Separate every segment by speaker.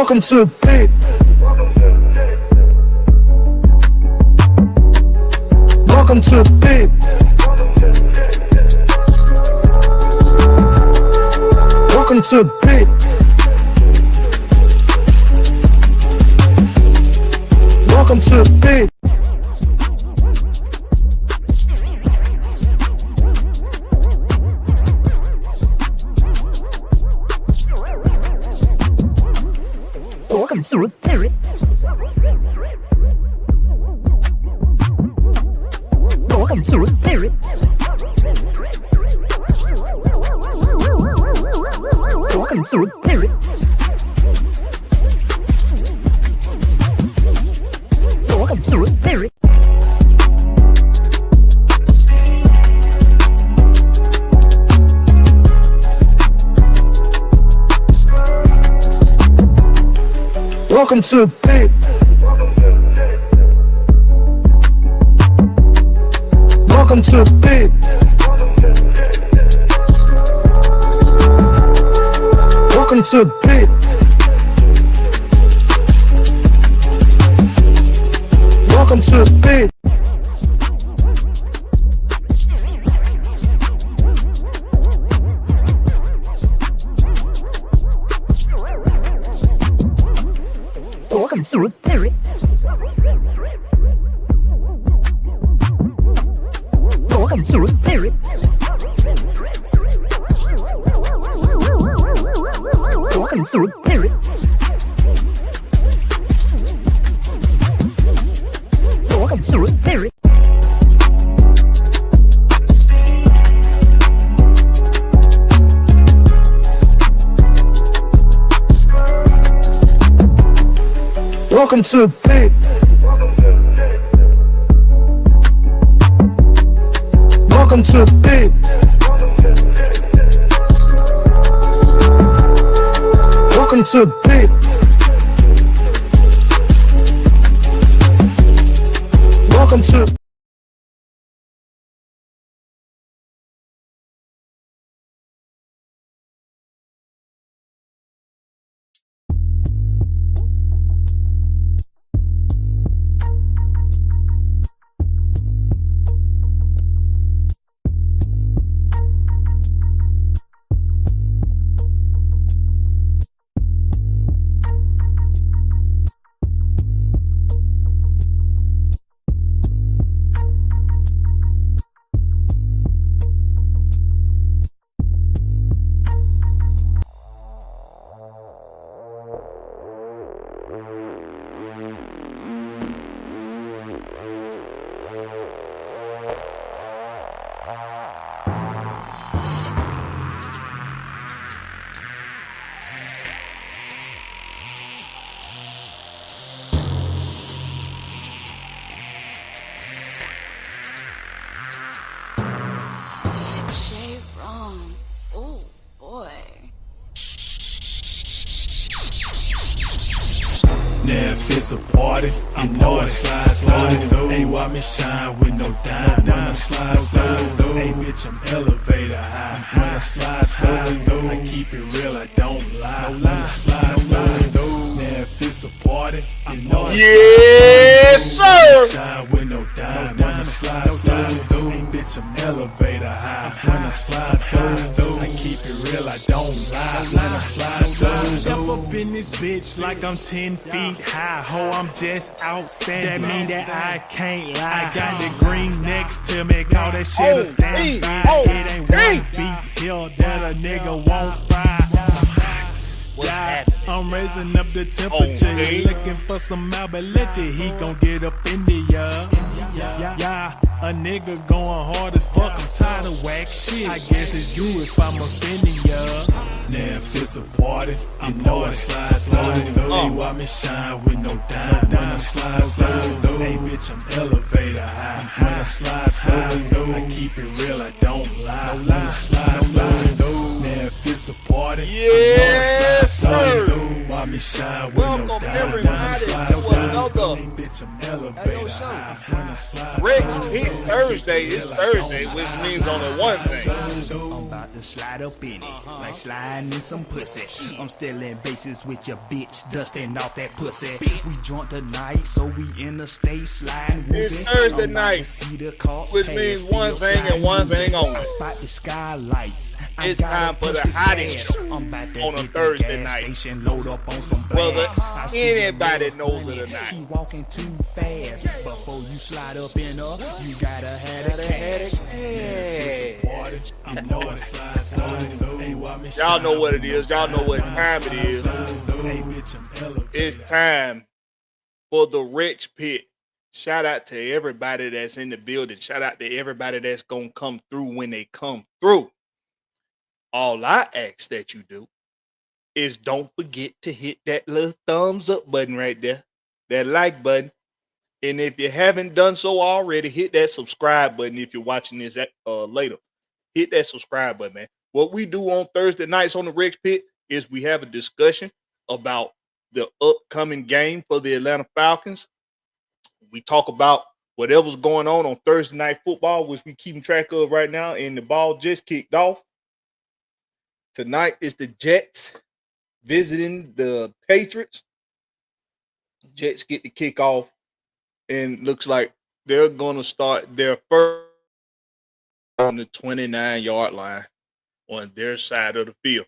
Speaker 1: Welcome to the pit. Welcome to the pit. Welcome to the pit. Welcome to the pit. Welcome to the pit. Welcome to the pit. Welcome to the pit. Welcome to the pit. Welcome to the pit. Welcome to the pit. Welcome to the pit. Welcome to the pit. Welcome to the pit. Welcome to the pit. Welcome to the pit. Welcome to the pit. Welcome to the pit. Welcome to the pit. Welcome to the pit. Welcome to
Speaker 2: Now if it's a party, I know I slide through. Ain't watch me shine with no dime when I slide through. Hey bitch, I'm elevator high when I slide through. I keep it real, I don't lie when I slide through. Now if it's a party, I know I shine with no dime when I slide through. Hey bitch, I'm elevator high when I slide through. I keep it real, I don't lie when I slide through. Step up in this bitch like I'm 10 feet high. Ho, I'm just outstanding. That mean that I can't lie. I got the green next to me, call that shit a standby. It ain't one beat hill that a nigga won't fry. Yeah, I'm raising up the temperature. You looking for some out, but let the heat gon' get up in the yeah. A nigga going hard as fuck. I'm tired of whack shit. I guess it's you if I'm offending ya. Now if it's a party, I know I slide through. Ain't watch me shine with no dime when I slide through. Hey bitch, I'm elevator high when I slide through. I keep it real, I don't lie when I slide through. Now if it's a party, I know I slide through. Watch me shine with no dime when I slide through. Hey bitch, I'm elevator high. When I slide
Speaker 3: Rex
Speaker 2: slow,
Speaker 3: Pitt Thursday. It's Thursday, which means only one thing.
Speaker 2: I'm about to slide up in it, like sliding in some pussy. I'm still in bases with your bitch, dusting off that pussy. We drunk tonight, so we in the state sliding.
Speaker 3: It's Thursday night, which means one thing and one thing only.
Speaker 2: Spot the skylights.
Speaker 3: It's time for the hottest show on a Thursday night.
Speaker 2: Load up on some
Speaker 3: whether anybody knows it or not.
Speaker 2: She walking too fast. Before you slide up in her, you gotta have a cash.
Speaker 3: Y'all know what it is. Y'all know what time it is. It's time for the Rex Pit. Shout out to everybody that's in the building. Shout out to everybody that's going to come through when they come through. All I ask that you do is don't forget to hit that little thumbs up button right there, that like button. And if you haven't done so already, hit that subscribe button if you're watching this later. Hit that subscribe button, man. What we do on Thursday nights on the Rex Pit is we have a discussion about the upcoming game for the Atlanta Falcons. We talk about whatever's going on Thursday Night Football, which we keeping track of right now, and the ball just kicked off. Tonight is the Jets visiting the Patriots. Jets get the kickoff, and looks like they're going to start their first on the 29-yard line on their side of the field.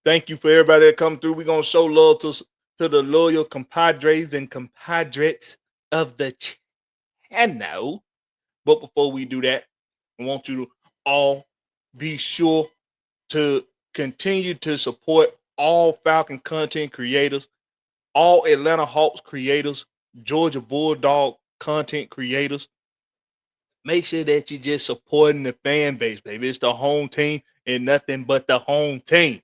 Speaker 3: Thank you for everybody that come through. We're going to show love to the loyal compadres and compadres of the channel. But before we do that, I want you to all be sure to continue to support all Falcon content creators, all Atlanta Hawks creators, Georgia Bulldog content creators. Make sure that you're just supporting the fan base, baby. It's the home team and nothing but the home team.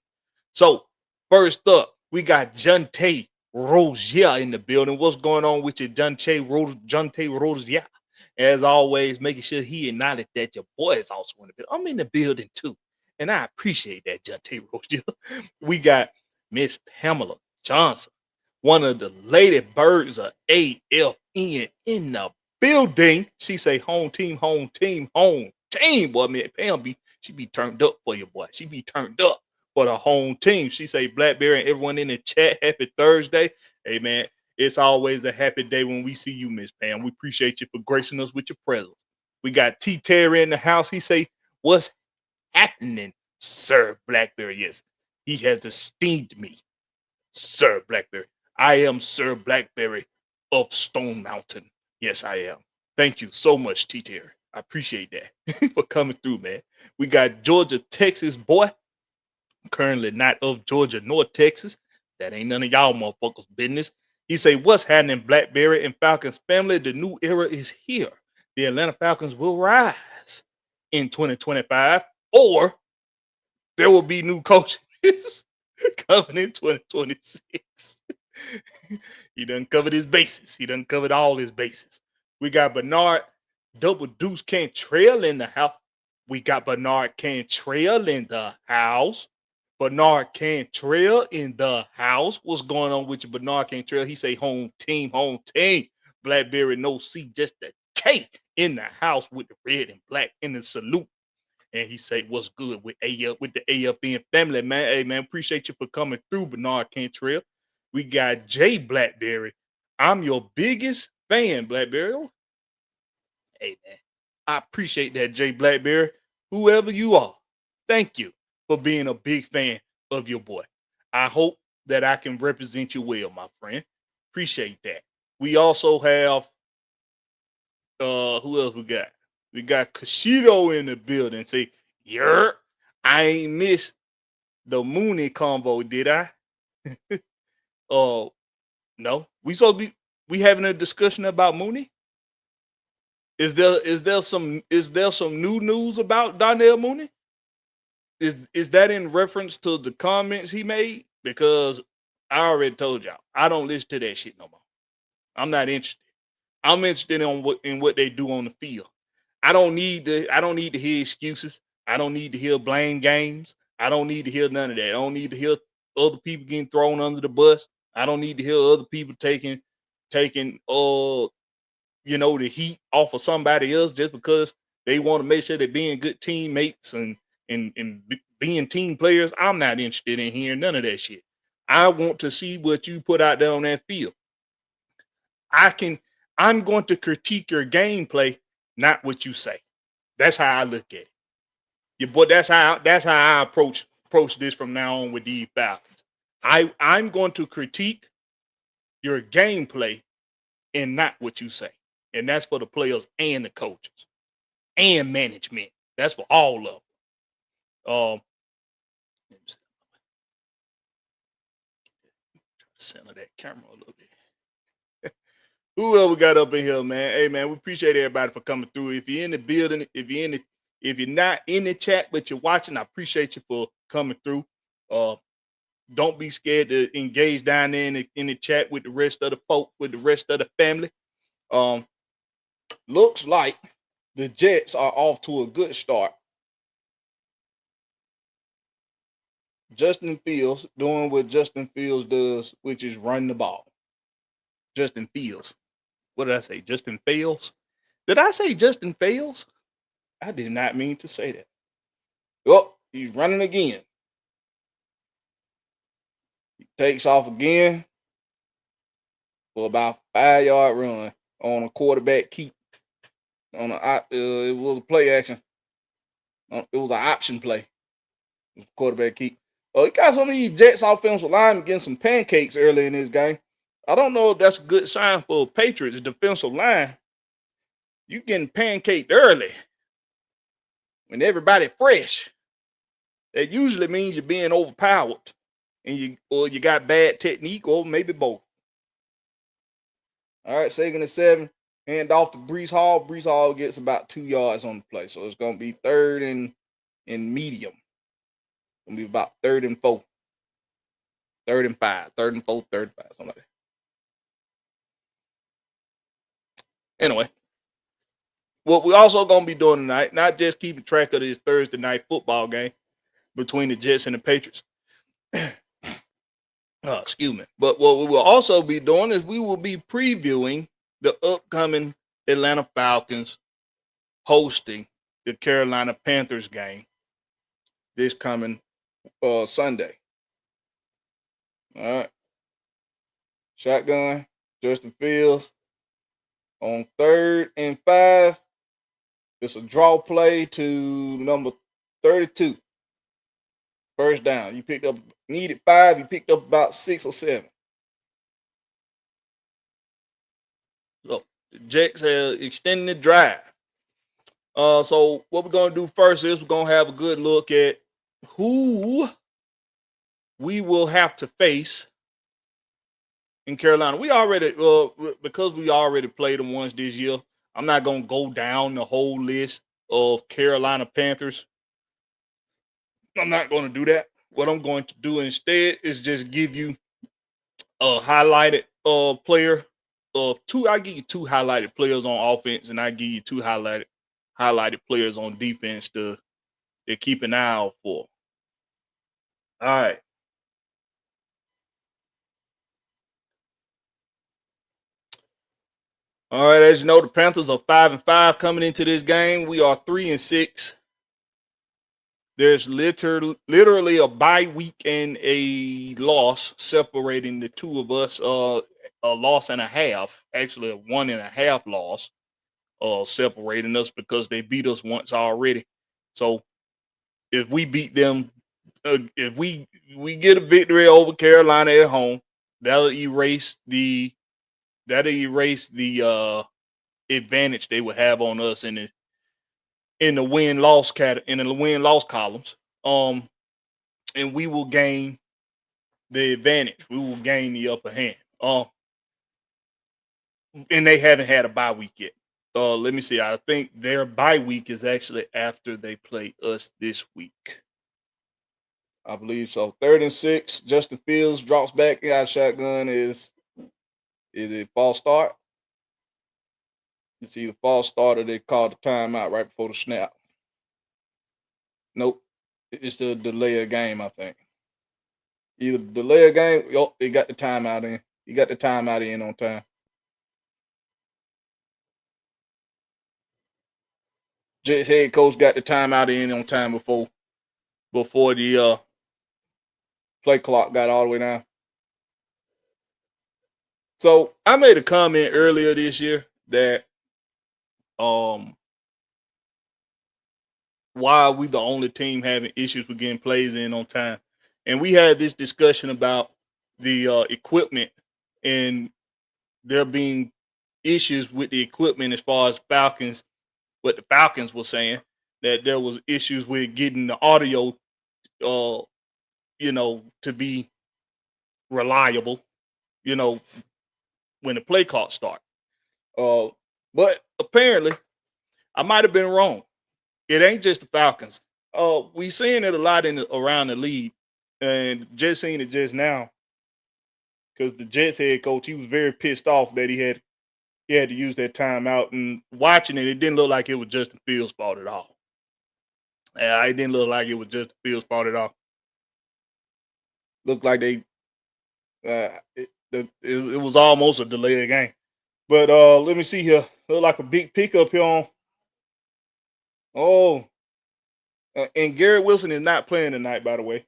Speaker 3: So, first up, we got Jonte Rozier in the building. What's going on with you, Jonte Rozier? As always, making sure he acknowledged that your boy is also in the building. I'm in the building too, and I appreciate that, Jonte Rozier. We got Miss Pamela Johnson, one of the lady birds of AFN in the building. She say home team, home team, home team. Boy, man, Pam she be turned up for you, boy. She be turned up for the home team. She say Blakberry and everyone in the chat, happy Thursday. Hey, man, it's always a happy day when we see you, Miss Pam. We appreciate you for gracing us with your presence. We got T. Terry in the house. He say, what's happening, Sir Blakberry? Yes, he has esteemed me, Sir Blakberry. I am Sir Blakberry of Stone Mountain. Yes, I am. Thank you so much, T. Terry. I appreciate that for coming through, man. We got Georgia, Texas, boy. Currently not of Georgia nor Texas. That ain't none of y'all motherfuckers' business. He say, what's happening, Blakberry and Falcons family? The new era is here. The Atlanta Falcons will rise in 2025, or there will be new coaches coming in 2026. He done covered his bases. He done covered all his bases. We got Bernard Double Deuce Cantrell in the house. We got Bernard Cantrell in the house. Bernard Cantrell in the house. What's going on with you, Bernard Cantrell? He say home team, home team. Blakberry, no C, just the K in the house with the red and black in the salute. And he say, what's good with the AFN family, man? Hey, man, appreciate you for coming through, Bernard Cantrell. We got Jay Blakberry. I'm your biggest fan, Blakberry. Hey, man, I appreciate that, Jay Blakberry. Whoever you are, thank you for being a big fan of your boy. I hope that I can represent you well, my friend. Appreciate that. We also have, who else we got? We got Kashido in the building. Say, yeah, I ain't missed the Mooney combo, did I? No. We having a discussion about Mooney? Is there some new news about Donnell Mooney? Is that in reference to the comments he made? Because I already told y'all, I don't listen to that shit no more. I'm not interested. I'm interested in what they do on the field. I don't need to hear excuses. I don't need to hear blame games. I don't need to hear none of that. I don't need to hear other people getting thrown under the bus. I don't need to hear other people taking the heat off of somebody else just because they want to make sure they're being good teammates and being team players. I'm not interested in hearing none of that shit. I want to see what you put out there on that field. I'm going to critique your gameplay, not what you say. That's how I look at it. Yeah, but that's how I approach this from now on with the Falcons. I'm going to critique your gameplay and not what you say. And that's for the players and the coaches and management. That's for all of them. Center that camera a little bit. Who else we got up in here, man? Hey, man, we appreciate everybody for coming through. If you're in the building, if you're not in the chat but you're watching, I appreciate you for coming through. Don't be scared to engage down there in the chat with the rest of the folk, with the rest of the family. Looks like the Jets are off to a good start. Justin Fields doing what Justin Fields does, which is run the ball. Justin Fields. What did I say? Justin Fields? Did I say Justin Fields? I did not mean to say that. Oh, he's running again. He takes off again for about a 5-yard run on a quarterback keep. It was a play action. It was an option play. It was quarterback keep. He got some of these Jets offensive linemen getting some pancakes early in this game. I don't know if that's a good sign for Patriots defensive line. You getting pancaked early when everybody fresh. That usually means you're being overpowered and you got bad technique or maybe both. All right, 2nd and 7. Hand off to Breece Hall. Breece Hall gets about 2 yards on the play. So it's going to be 3rd and medium. It's going to be about 3rd and 4. 3rd and 5. 3rd and 4, 3rd and 5, something like that. Anyway, what we're also going to be doing tonight, not just keeping track of this Thursday night football game between the Jets and the Patriots. Excuse me. But what we will also be doing is we will be previewing the upcoming Atlanta Falcons hosting the Carolina Panthers game this coming Sunday. All right. Shotgun, Justin Fields. On 3rd and 5, it's a draw play to number 32. First down. You needed 5. You picked up about 6 or 7. So the Jets have extended the drive. So what we're going to do first is we're going to have a good look at who we will have to face in Carolina. We already, because we already played them once this year, I'm not going to go down the whole list of Carolina Panthers. I'm not going to do that. What I'm going to do instead is just give you a highlighted player. I give you 2 highlighted players on offense, and I give you 2 highlighted players on defense to keep an eye out for. All right. All right, as you know, the Panthers are 5-5 coming into this game. We are 3-6. There's literally a bye week and a loss separating the two of us. A loss and a half, actually a 1.5 loss, separating us because they beat us once already. So if we beat them, if we get a victory over Carolina at home, that'll erase the advantage they would have on us in the win-loss columns. And we will gain the advantage. We will gain the upper hand. And they haven't had a bye week yet. Let me see. I think their bye week is actually after they play us this week. I believe so. 3rd and 6. Justin Fields drops back. Got shotgun. Is a false start? You see the false start, or they called the timeout right before the snap. Nope. It's the delay of game, I think. Either delay of game. Oh, they got the timeout in. You got the timeout in on time. Jets head coach got the timeout in on time before the play clock got all the way down. So I made a comment earlier this year that why are we the only team having issues with getting plays in on time? And we had this discussion about the equipment and there being issues with the equipment as far as Falcons, what the Falcons were saying, that there was issues with getting the audio, to be reliable, when the play clock start. But apparently I might have been wrong. It ain't just the Falcons. We seeing it a lot around the league, and just seeing it just now because the Jets head coach, he was very pissed off that he had to use that timeout. And watching it, it didn't look like it was Justin Fields' fault at all. It didn't look like it was Justin Fields' fault at all. Looked like it was almost a delayed game. But let me see here. Look like a big pickup here on. Oh, and Garrett Wilson is not playing tonight, by the way.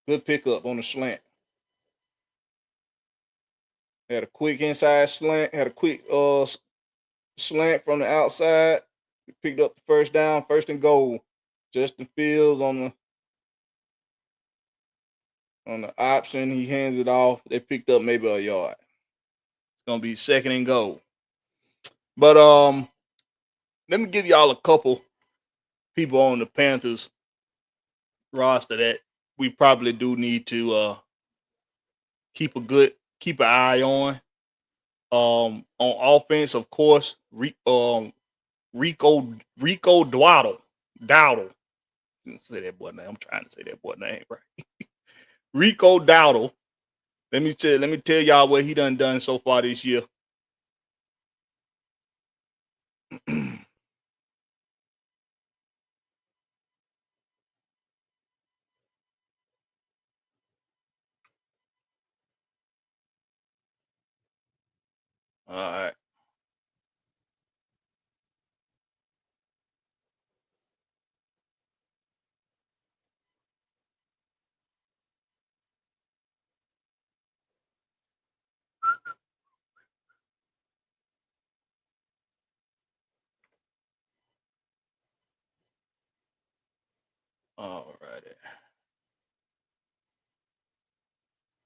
Speaker 3: Good pickup on the slant. Had a quick inside slant. Had a quick slant from the outside. He picked up the first down, first and goal. Justin Fields on the option. He hands it off. They picked up maybe a yard. It's gonna be second and goal. But let me give y'all a couple people on the Panthers roster that we probably do need to keep an eye on. On offense, of course, Rico Dowdle. Say that boy name. I'm trying to say that boy name right. Rico Dowdle. Let me tell y'all what he done so far this year. All right. All righty.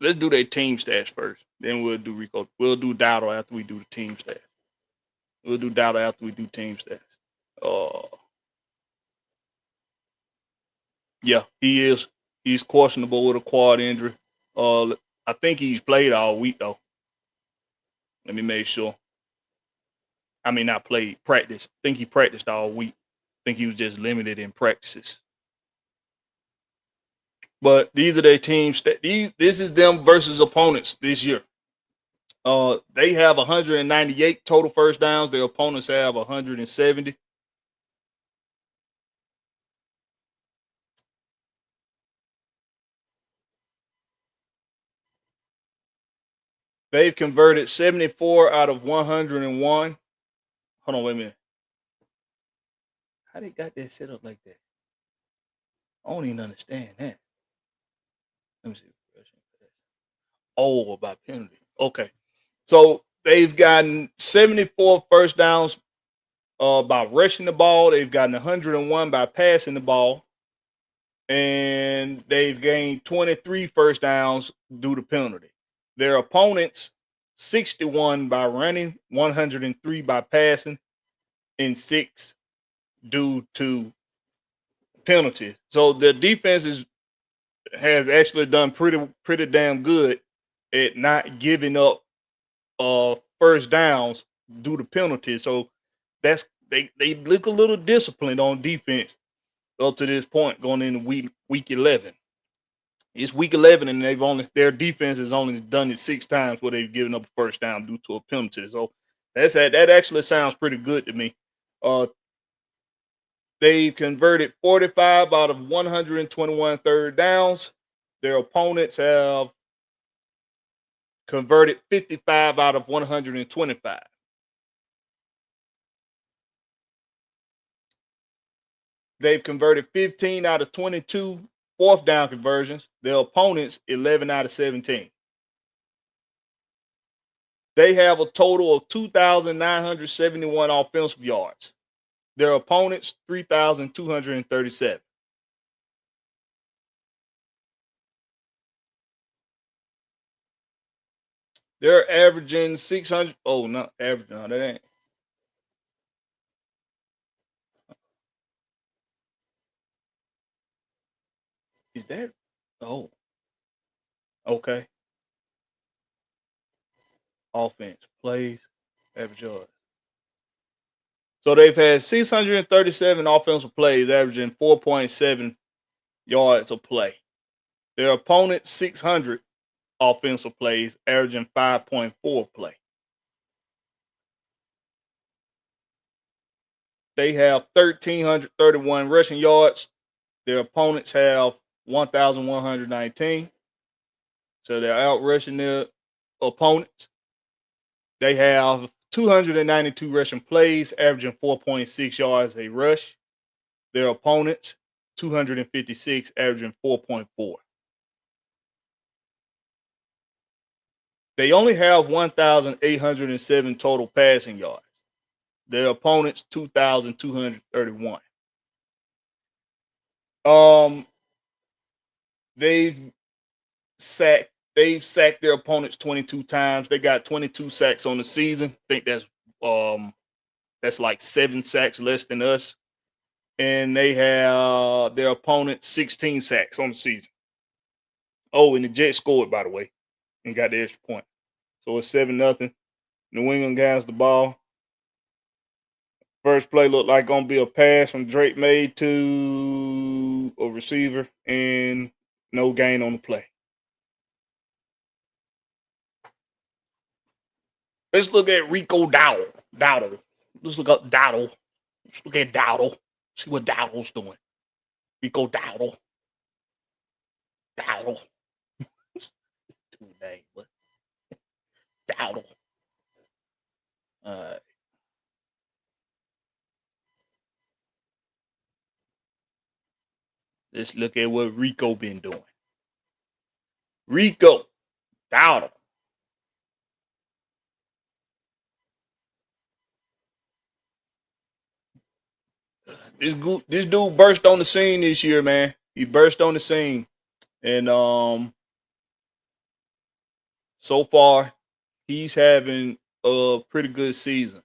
Speaker 3: Let's do their team stats first. Then we'll do Rico. We'll do Dowdle after we do the team stats. We'll do Dowdle after we do team stats. Yeah, he is. He's questionable with a quad injury. I think he's played all week though. Let me make sure. I mean, not played, practiced. I think he practiced all week. I think he was just limited in practices. But these are their teams. This is them versus opponents this year. They have 198 total first downs. Their opponents have 170. They've converted 74 out of 101. Hold on, wait a minute. How they got that set up like that? I don't even understand that. Let me see. Oh, about penalty. Okay. So they've gotten 74 first downs by rushing the ball. They've gotten 101 by passing the ball. And they've gained 23 first downs due to penalty. Their opponents, 61 by running, 103 by passing, and 6 due to penalties. So the defense has actually done pretty damn good at not giving up first downs due to penalties. So that's they look a little disciplined on defense up to this point going into week 11. It's week 11 and their defense has only done it 6 times where they've given up a first down due to a penalty. So that actually sounds pretty good to me. They've converted 45 out of 121 third downs. Their opponents have converted 55 out of 125. They've converted 15 out of 22 fourth down conversions. Their opponents 11 out of 17. They have a total of 2,971 offensive yards. Their opponents 3,237. They're averaging 600. Oh, not average. No, that ain't. Is that? Oh, okay. Offense plays, average yards. So they've had 637 offensive plays, averaging 4.7 yards a play. Their opponent 600 offensive plays, averaging 5.4 play. They have 1,331 rushing yards. Their opponents have 1,119. So they're out rushing their opponents. They have 292 rushing plays, averaging 4.6 yards a rush. Their opponents 256, averaging 4.4. They only have 1,807 total passing yards. Their opponents 2,231. They've sacked their opponents 22 times. They got 22 sacks on the season. I think that's like 7 sacks less than us. And they have their opponent 16 sacks on the season. Oh, and the Jets scored, by the way, and got the extra point. So it's 7-0. New England has the ball. First play looked like gonna be a pass from Drake May to a receiver, and no gain on the play. Let's look at Rico Dowdle. Let's look up Dowdle. Let's look at Dowdle. See what Dowdle's doing. Rico Dowdle. Dowdle. Two names, but Dowdle. Let's look at what Rico been doing. Rico Dowdle. This dude burst on the scene this year, man. He burst on the scene, and so far he's having a pretty good season.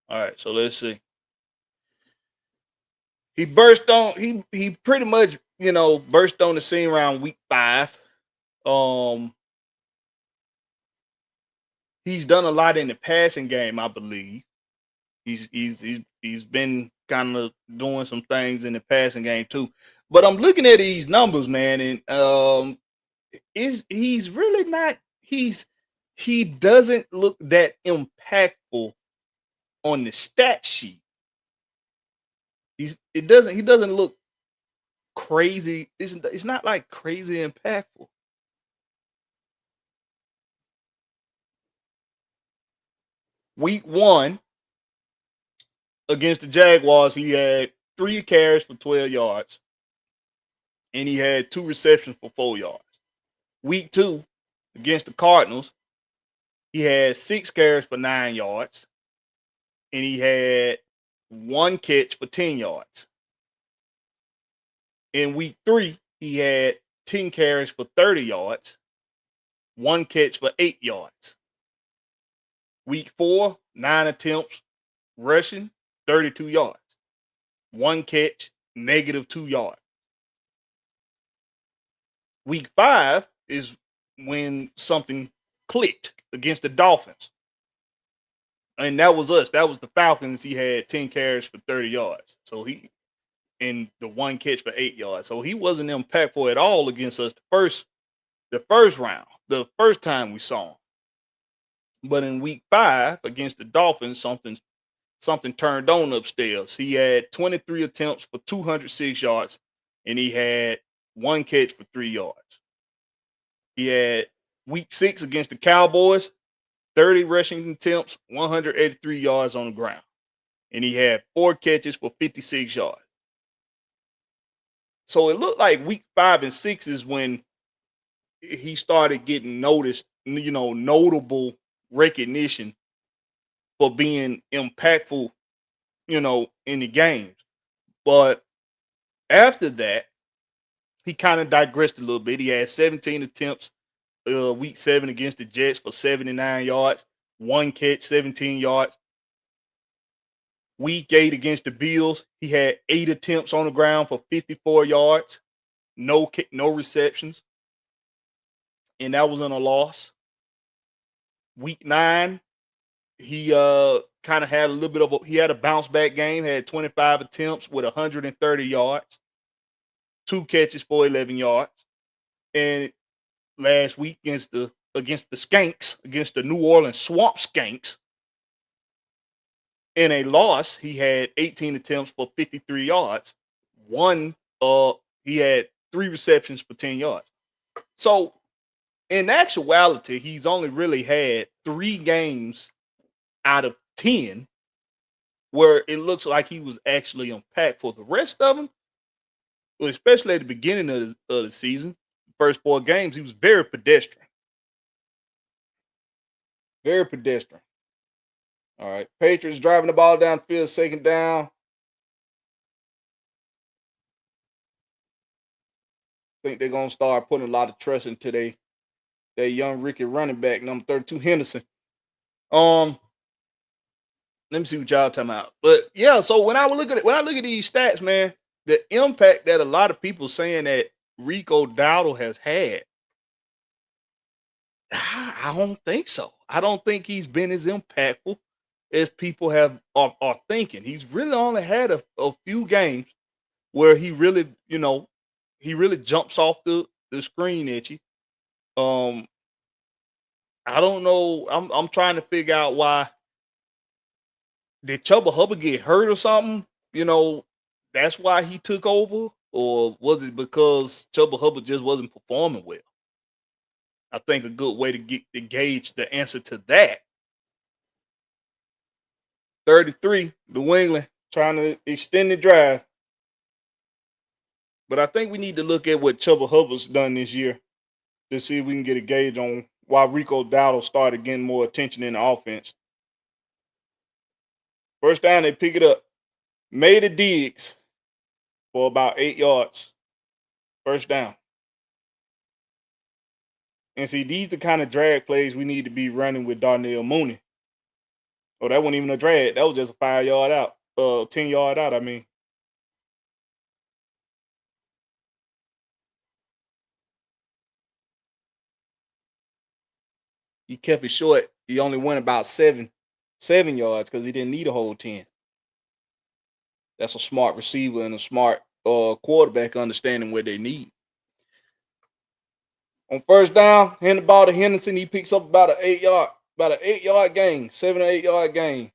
Speaker 3: All right, so let's see. He burst on. He pretty much burst on the scene around week 5. He's done a lot in the passing game, I believe. He's been kind of doing some things in the passing game too. But I'm looking at these numbers, man, and he's really not. He doesn't look that impactful on the stat sheet. He doesn't look crazy. It's not like crazy impactful. Week 1 against the Jaguars, he had 3 carries for 12 yards, and he had 2 receptions for 4 yards. Week 2 against the Cardinals, he had 6 carries for 9 yards, and he had 1 catch for 10 yards. In week 3, he had 10 carries for 30 yards, 1 catch for 8 yards. Week 4, 9 attempts rushing, 32 yards. 1 catch, -2 yards. Week 5 is when something clicked against the Dolphins. And that was us. That was the Falcons. He had 10 carries for 30 yards. So and the 1 catch for 8 yards. So he wasn't impactful at all against us the first round, the first time we saw him. But in week 5 against the Dolphins, something turned on upstairs. He had 23 attempts for 206 yards, and he had 1 catch for 3 yards. He had week 6 against the Cowboys, 30 rushing attempts, 183 yards on the ground. and he had 4 catches for 56 yards. So it looked like week 5 and 6 is when he started getting noticed, notable recognition for being impactful, in the games. But after that, he kind of digressed a little bit. He had 17 attempts week 7 against the Jets for 79 yards, 1 catch, 17 yards. Week 8 against the Bills, he had 8 attempts on the ground for 54 yards, no receptions, and that was in a loss. Week 9, he kind of had a little bit of he had a bounce back game, had 25 attempts with 130 yards, 2 catches for 11 yards. And last week against the Skanks, against the New Orleans Swamp Skanks, in a loss, he had 18 attempts for 53 yards. He had 3 receptions for 10 yards. So in actuality, he's only really had 3 games out of 10 where it looks like he was actually impactful. The rest of them, well, especially at the beginning of the season, first 4 games, he was very pedestrian. Very pedestrian. All right. Patriots driving the ball downfield, 2nd down. I think they're going to start putting a lot of trust into their young rookie running back, number 32, Henderson. Let me see what y'all talking about. But yeah, so when I look at these stats, man, the impact that a lot of people saying that Rico Dowdle has had, I don't think so. I don't think he's been as impactful as people are thinking. He's really only had a few games where he really, jumps off the screen at you. I don't know. I'm trying to figure out why. Did Chuba Hubbard get hurt or something? That's why he took over, or was it because Chuba Hubbard just wasn't performing well? I think a good way to gauge the answer to that. 33, New England trying to extend the drive. But I think we need to look at what Chuba Hubbard's done this year to see if we can get a gauge on why Rico Dowdle started getting more attention in the offense. First down, they pick it up. Made a Diggs for about 8 yards. First down. And see, these the kind of drag plays we need to be running with Darnell Mooney. Oh, that wasn't even a drag. That was just a 5-yard out. 10-yard out, I mean. He kept it short. He only went about 7 yards because he didn't need a whole 10. That's a smart receiver and a smart quarterback understanding what they need. On first down, hand the ball to Henderson. He picks up about an 8-yard gain, 7 or 8 yard gain.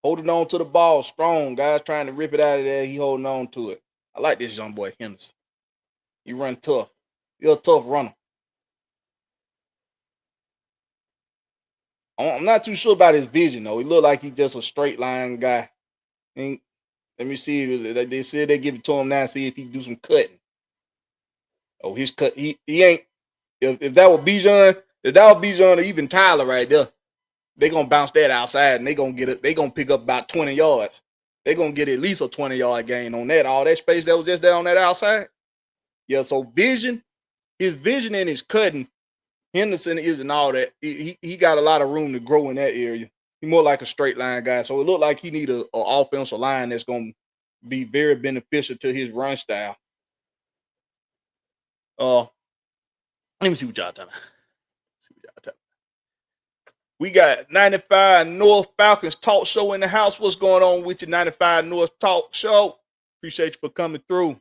Speaker 3: Holding on to the ball, strong. Guys trying to rip it out of there. He holding on to it. I like this young boy, Henderson. He run tough. He's a tough runner. I'm not too sure about his vision, though. He looked like he's just a straight line guy. And let me see. They said they give it to him now, see if he can do some cutting. Oh, his cut. He ain't. If that was Bijan, or even Tyler right there, they gonna bounce that outside and they gonna get it. They gonna pick up about 20 yards. They gonna get at least a 20-yard gain on that. All that space that was just there on that outside. Yeah. So his vision and his cutting, Henderson isn't all that. He got a lot of room to grow in that area. He's more like a straight line guy. So it looked like he need a offensive line that's gonna be very beneficial to his run style. Let me see what y'all talking about. We got 95 North Falcons Talk Show in the house. What's going on with your 95 North Talk Show? Appreciate you for coming through.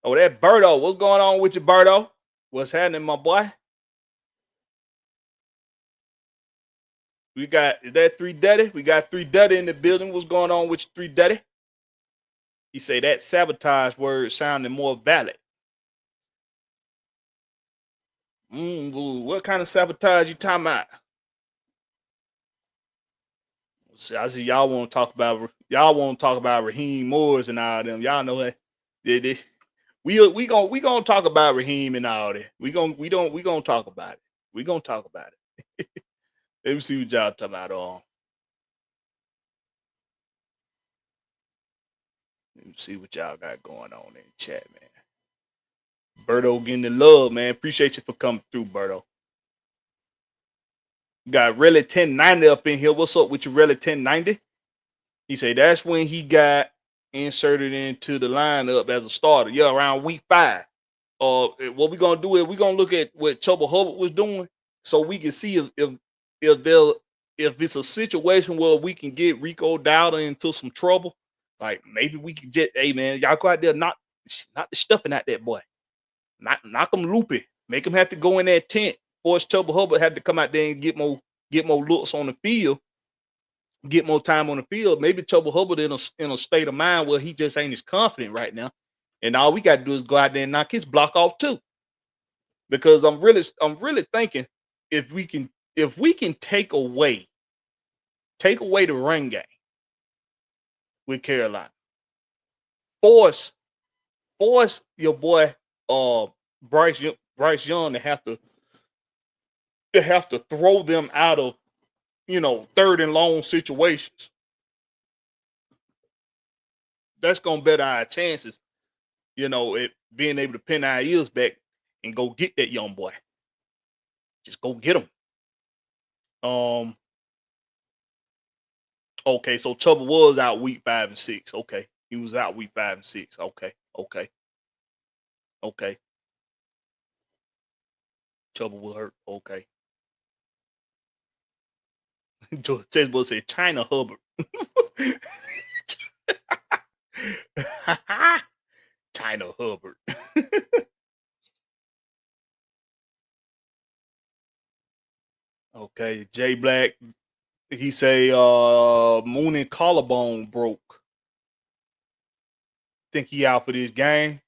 Speaker 3: Oh, that Birdo. What's going on with you, Birdo? What's happening, my boy? Is that 3 Duddy? We got 3 Duddy in the building. What's going on with you, 3 Duddy? He say that sabotage word sounded more valid. What kind of sabotage you talking about? See, I see y'all want to talk about Raheem Morris and all them. Y'all know that we gonna talk about Raheem and all that. We gonna talk about it. We gonna talk about it. Let me see what y'all talking about. Let me see what y'all got going on in the chat, man. Berto getting the love, man. Appreciate you for coming through, Berto. Got Relly 1090 up in here. What's up with your Relly 1090? He said that's when he got inserted into the lineup as a starter. Yeah, around week 5. What we gonna do is we gonna look at what Chuba Hubbard was doing, so we can see if it's a situation where we can get Rico Dowdle into some trouble. Like maybe we can just, hey man, y'all go out there, knock the stuffing out that boy, knock him loopy, make him have to go in that tent. Force Chuba Hubbard had to come out there and get more looks on the field, get more time on the field. Maybe Chuba Hubbard in a state of mind where he just ain't as confident right now, and all we got to do is go out there and knock his block off too. Because I'm really thinking if we can take away the run game with Carolina, force your boy Bryce Young to have to throw them out of third and long situations. That's gonna better our chances, at being able to pin our ears back and go get that young boy. Just go get him. Okay, so Chuba was out week 5 and 6. Okay, he was out week 5 and 6. Okay. Chuba will hurt. Okay. Textbook said China Hubbard. China Hubbard. Okay, Jay Black. He say Moon and collarbone broke. Think he out for this game?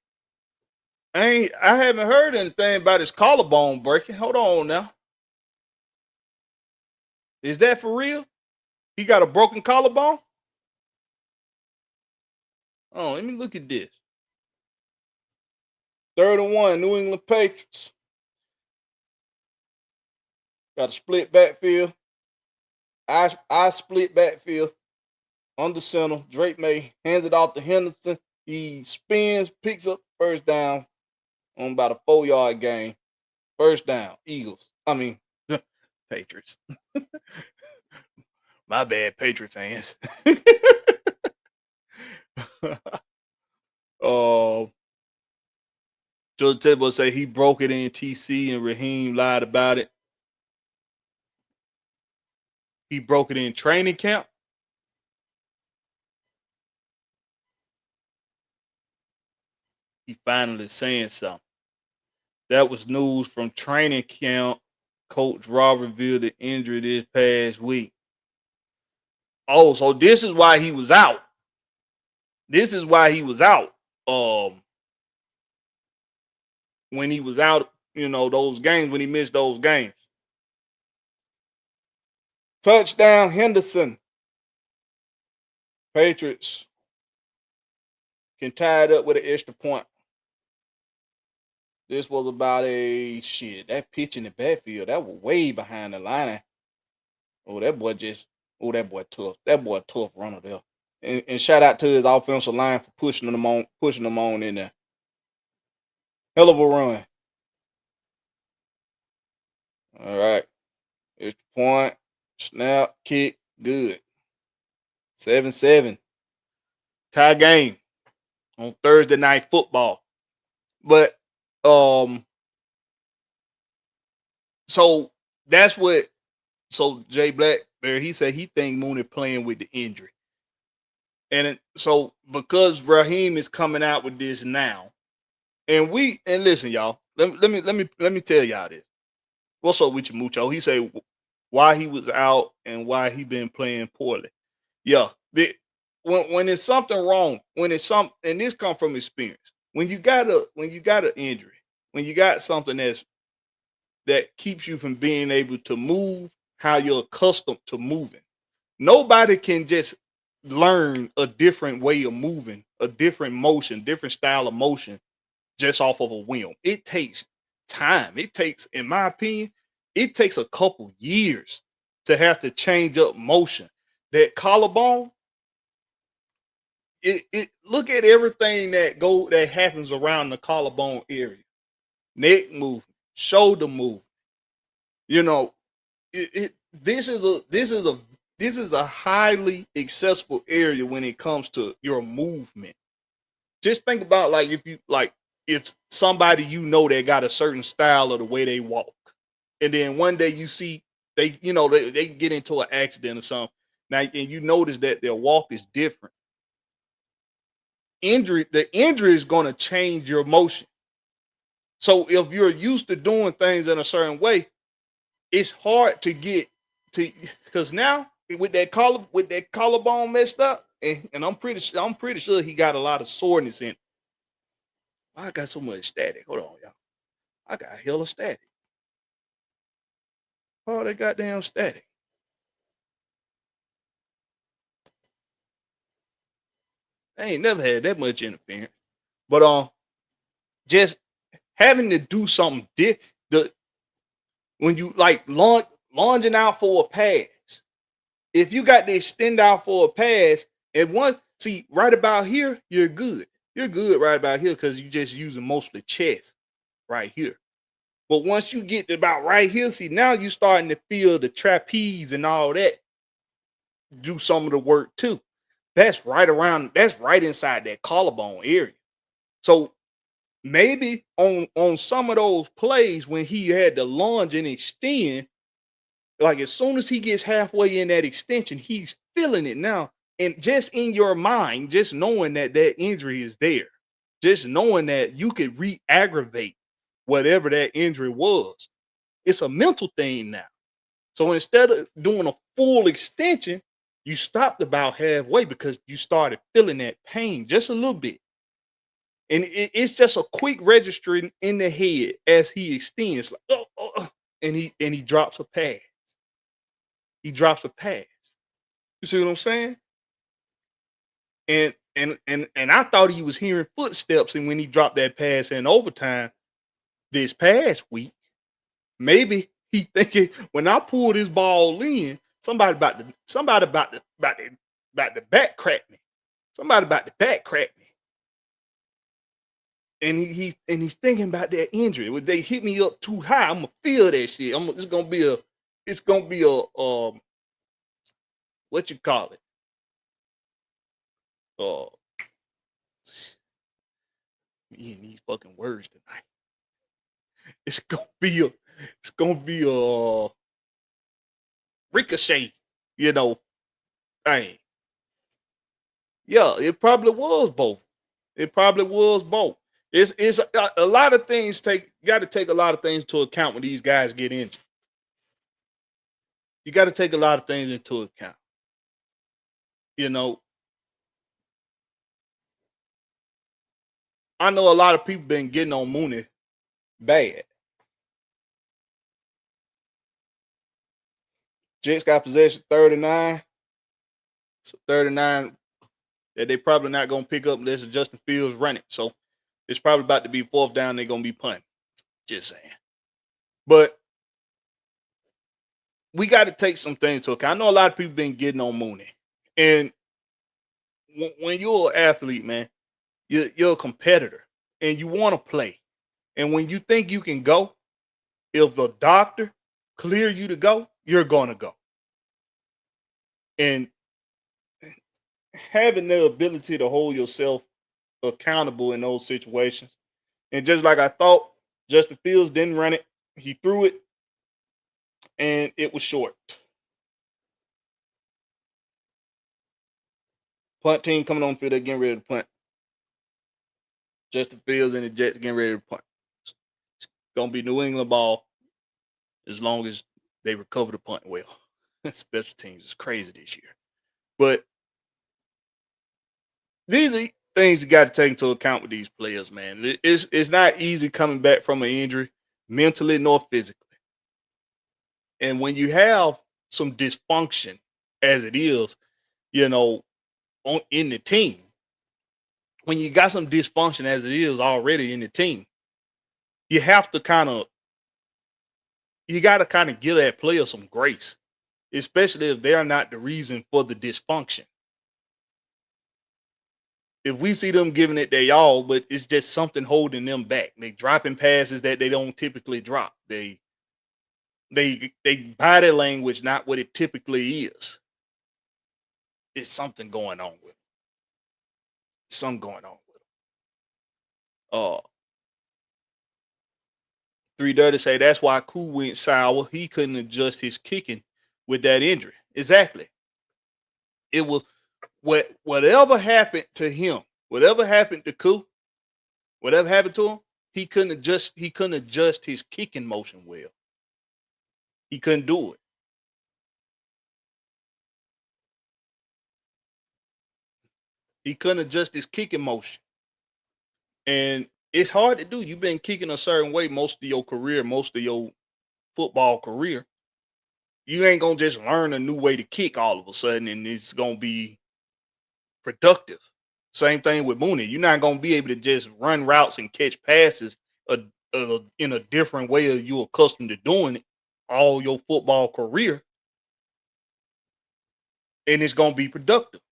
Speaker 3: I haven't heard anything about his collarbone breaking. Hold on now. Is that for real? He got a broken collarbone? Oh, let me look at this. 3rd and 1, New England Patriots. Got a split backfield. I split backfield. Under center. Drake May hands it off to Henderson. He spins, picks up first down on about a 4-yard gain. First down. Eagles. I mean, Patriots. My bad, Patriot fans. Jordan Table say he broke it in TC and Raheem lied about it. He broke it in training camp. He finally saying something. That was news from training camp. Coach Rob revealed the injury this past week. Oh, so this is why he was out. When he was out, those games, when he missed those games. Touchdown, Henderson. Patriots can tie it up with an extra point. This was about that pitch in the backfield. That was way behind the line. That boy tough. That boy tough runner there. And shout out to his offensive line for pushing them on in there. Hell of a run. All right. Extra point. Snap, kick, good. 7-7. Tie game on Thursday Night Football. But so Jay Blackberry, he said he think Mooney playing with the injury. And so because Raheem is coming out with this now, and listen, y'all, let me tell y'all this. What's up with you, Mucho? He said why he was out and why he been playing poorly. Yeah, when there's something wrong, and this comes from experience. When you got an injury, when you got something that's that keeps you from being able to move how you're accustomed to moving. Nobody can just learn a different way of moving, a different motion, different style of motion just off of a whim. It takes time. It takes, in my opinion, it takes a couple years to have to change up motion. That collarbone, it look at everything that happens around the collarbone area. Neck movement, shoulder movement. You know, this is a highly accessible area when it comes to your movement. Just think about if somebody that got a certain style of the way they walk, and then one day you see they get into an accident or something. Now and you notice that their walk is different. The injury is going to change your motion. So if you're used to doing things in a certain way, it's hard to get to, because now with that collarbone messed up, and I'm pretty sure he got a lot of soreness in it. I got so much static. Hold on, y'all. I got hella static. Oh, that goddamn static. I ain't never had that much interference. But just having to do something when you like lunging out for a pass. If you got to extend out for a pass, and right about here, you're good. You're good right about here because you're just using mostly chest right here. But once you get to about right here, see, now you're starting to feel the trapeze and all that do some of the work too. That's right inside that collarbone area. So maybe on some of those plays when he had to lunge and extend, like as soon as he gets halfway in that extension, he's feeling it now. And just in your mind, just knowing that injury is there, just knowing that you could re-aggravate whatever that injury was, it's a mental thing now. So instead of doing a full extension, you stopped about halfway because you started feeling that pain just a little bit. And it's just a quick registering in the head as he extends, like, and he drops a pass. He drops a pass. You see what I'm saying? And I thought he was hearing footsteps, and when he dropped that pass in overtime this past week, maybe he thinking when I pull this ball in, somebody about to back crack me. Somebody about to back crack me. And he's thinking about that injury. Would they hit me up too high? I'm gonna feel that shit. It's gonna be a what you call it? Me and these fucking words tonight. It's gonna be a ricochet, thing. Yeah, it probably was both. It's a lot of things got to take a lot of things into account when these guys get injured. You got to take a lot of things into account. I know a lot of people been getting on Mooney bad. Jets got possession 39. So 39 that they probably not going to pick up unless Justin Fields run it. So it's probably about to be fourth down. They're going to be punting. Just saying. But we got to take some things into account. I know a lot of people been getting on Mooney. And when you're an athlete, man, you're a competitor and you want to play. And when you think you can go, if the doctor clear you to go, you're going to go. And having the ability to hold yourself accountable in those situations. And just like I thought, Justin Fields didn't run it. He threw it, and it was short. Punt team coming on field, they're getting ready to punt. Justin Fields and the Jets getting ready to punt. It's going to be New England ball as long as they recover the punt well. Special teams is crazy this year. But these are things you got to take into account with these players, man. It's not easy coming back from an injury, mentally nor physically. And when you have some dysfunction, as it is, you know, in the team, when you got some dysfunction as it is already in the team, you have to you got to kind of give that player some grace, especially if they're not the reason for the dysfunction. If we see them giving it their all, but it's just something holding them back, they dropping passes that they don't typically drop. They body language not what it typically is. It's something going on with them. Something going on with them. 330 say that's why Koo went sour. He couldn't adjust his kicking with that injury. Exactly. It was whatever happened to him, whatever happened to Koo, whatever happened to him, he couldn't adjust his kicking motion well. He couldn't do it. He couldn't adjust his kicking motion. And it's hard to do. You've been kicking a certain way most of your career, most of your football career. You ain't gonna just learn a new way to kick all of a sudden and it's gonna be productive. Same thing with Mooney. You're not gonna be able to just run routes and catch passes in a different way that you're accustomed to doing it all your football career, and it's gonna be productive.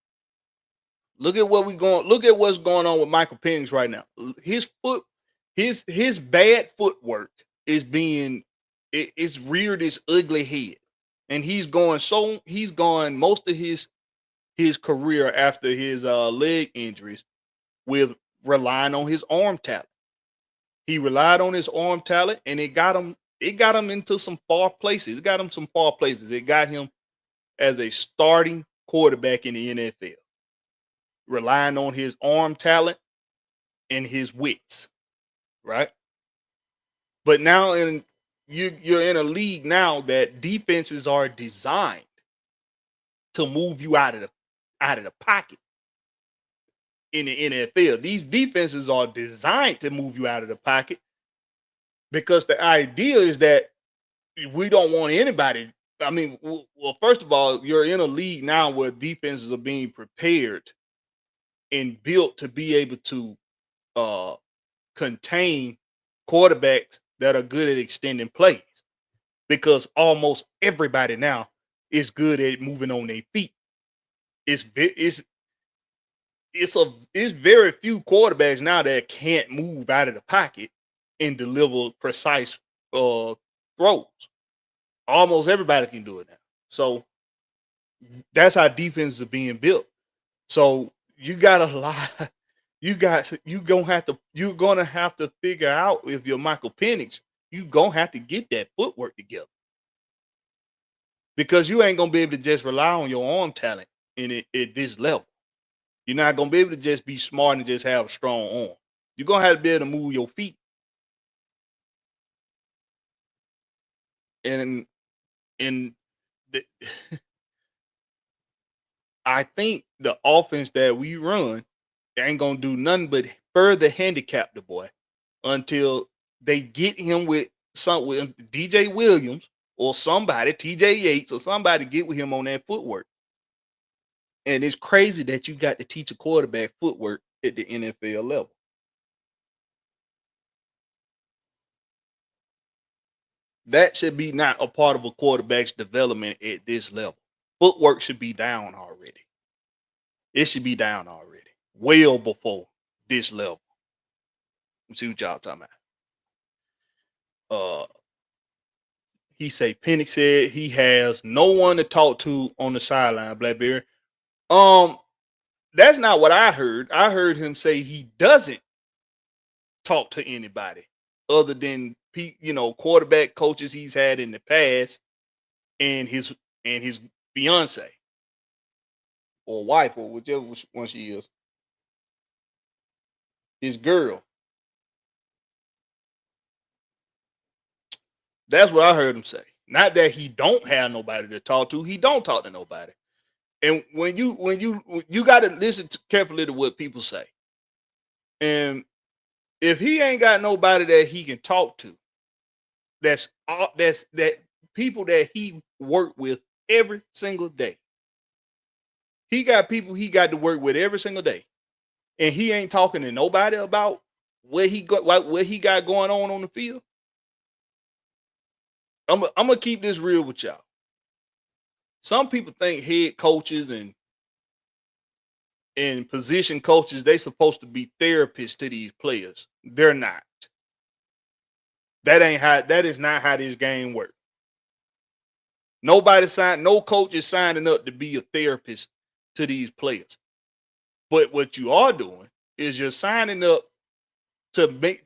Speaker 3: Look at what's going on with Michael Penix right now. His bad footwork is it's reared its ugly head, and he's gone most of his career after his leg injuries with relying on his arm talent. He relied on his arm talent, and it got him into some far places. It got him some far places. It got him as a starting quarterback in the NFL, relying on his arm talent and his wits, right? But now you're in a league now that defenses are designed to move you out of the pocket. In the NFL, these defenses are designed to move you out of the pocket because the idea is that we don't want anybody. I mean, well, first of all, you're in a league now where defenses are being prepared and built to be able to contain quarterbacks that are good at extending plays, because almost everybody now is good at moving on their feet. It's very few quarterbacks now that can't move out of the pocket and deliver precise throws. Almost everybody can do it now. So that's how defenses are being built. So you got a lot. You're gonna have to figure out, if you're Michael Penix, you're gonna have to get that footwork together, because you ain't gonna be able to just rely on your arm talent at this level. You're not gonna be able to just be smart and just have a strong arm. You're gonna have to be able to move your feet. And the, I think the offense that we run ain't gonna do nothing but further handicap the boy until they get him with DJ Williams or somebody, TJ Yates or somebody, get with him on that footwork. And it's crazy that you got to teach a quarterback footwork at the NFL level. That should be not a part of a quarterback's development at this level. Footwork should be down already. It should be down already, well before this level. Let's see what y'all talking about. He say Penix said he has no one to talk to on the sideline, Blakberry. That's not what I heard. I heard him say he doesn't talk to anybody other than quarterback coaches he's had in the past and his fiance or wife, or whichever one she is, his girl. That's what I heard him say. Not that he don't have nobody to talk to. He don't talk to nobody. And when you got to listen carefully to what people say. And if he ain't got nobody that he can talk to, that people that he worked with every single day. He got people he got to work with every single day. And he ain't talking to nobody about what he got going on the field. I'm gonna keep this real with y'all. Some people think head coaches and position coaches, they supposed to be therapists to these players. They're not. That is not how this game works. No coach is signing up to be a therapist to these players. But what you are doing is you're signing up to bring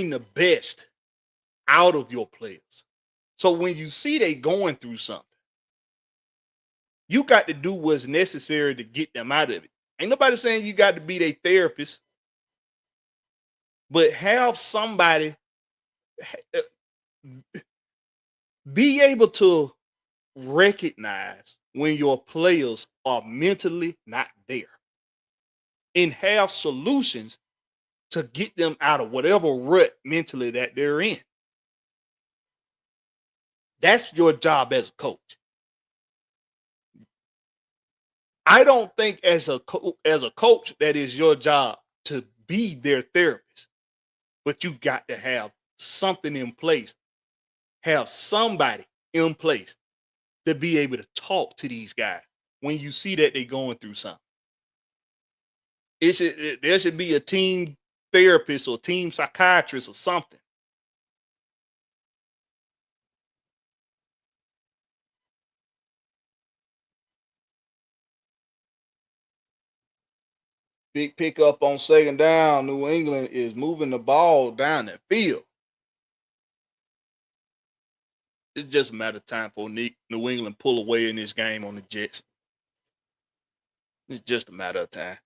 Speaker 3: the best out of your players. So when you see they going through something, you got to do what's necessary to get them out of it. Ain't nobody saying you got to be their therapist, but have somebody be able to recognize when your players are mentally not there and have solutions to get them out of whatever rut mentally that they're in. That's your job as a coach. I don't think as a coach that is your job to be their therapist, but you got to have something in place, have somebody in place to be able to talk to these guys when you see that they're going through something. There should be a team therapist or team psychiatrist or something. Big pickup on second down. New England is moving the ball down the field. It's just a matter of time for New England pull away in this game on the Jets. It's just a matter of time.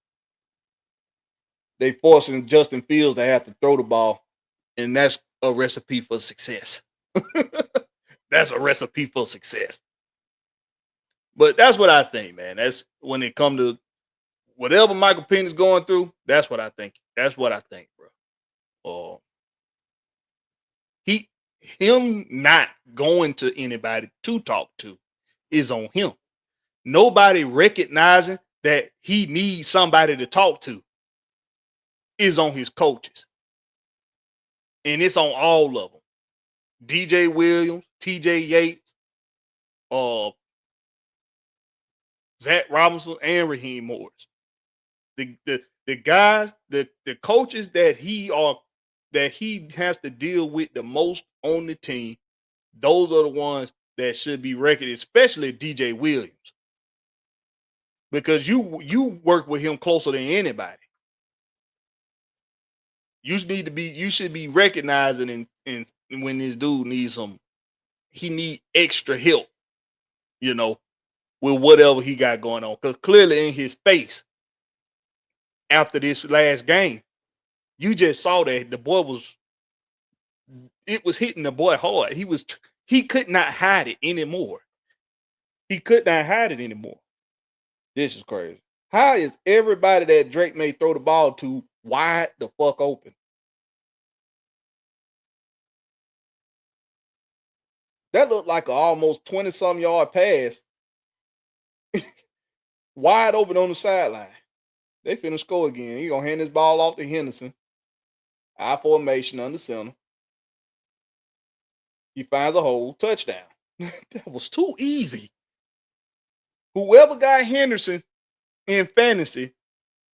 Speaker 3: They forcing Justin Fields to have to throw the ball, and that's a recipe for success. That's a recipe for success. But that's what I think, man. That's when it comes to whatever Michael Penny's going through. That's what I think. That's what I think, bro. Him not going to anybody to talk to is on him. Nobody recognizing that he needs somebody to talk to is on his coaches. And it's on all of them. DJ Williams, TJ Yates, Zach Robinson, and Raheem Morris. The guys, the coaches that he has to deal with the most on the team, those are the ones that should be recognized, especially DJ Williams. Because you work with him closer than anybody. You should be recognizing and when this dude needs he need extra help, with whatever he got going on. Because clearly in his face, after this last game, you just saw that the boy was hitting the boy hard. He could not hide it anymore. He could not hide it anymore. This is crazy. How is everybody that Drake may throw the ball to wide the fuck open? That looked like an almost 20-some yard pass. Wide open on the sideline. They finna score again. He gonna hand this ball off to Henderson. I formation under center. He finds a hole. Touchdown. That was too easy. Whoever got Henderson in fantasy,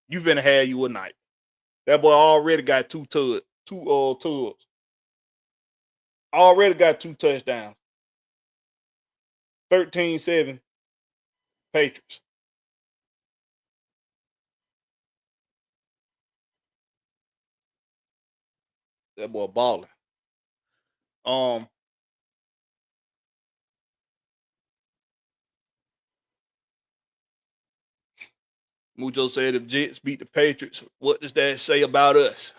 Speaker 3: you finna have you a night. That boy already got two tubs. Already got 2 touchdowns. 13-7 Patriots. That boy balling. Mujo said if Jets beat the Patriots, what does that say about us?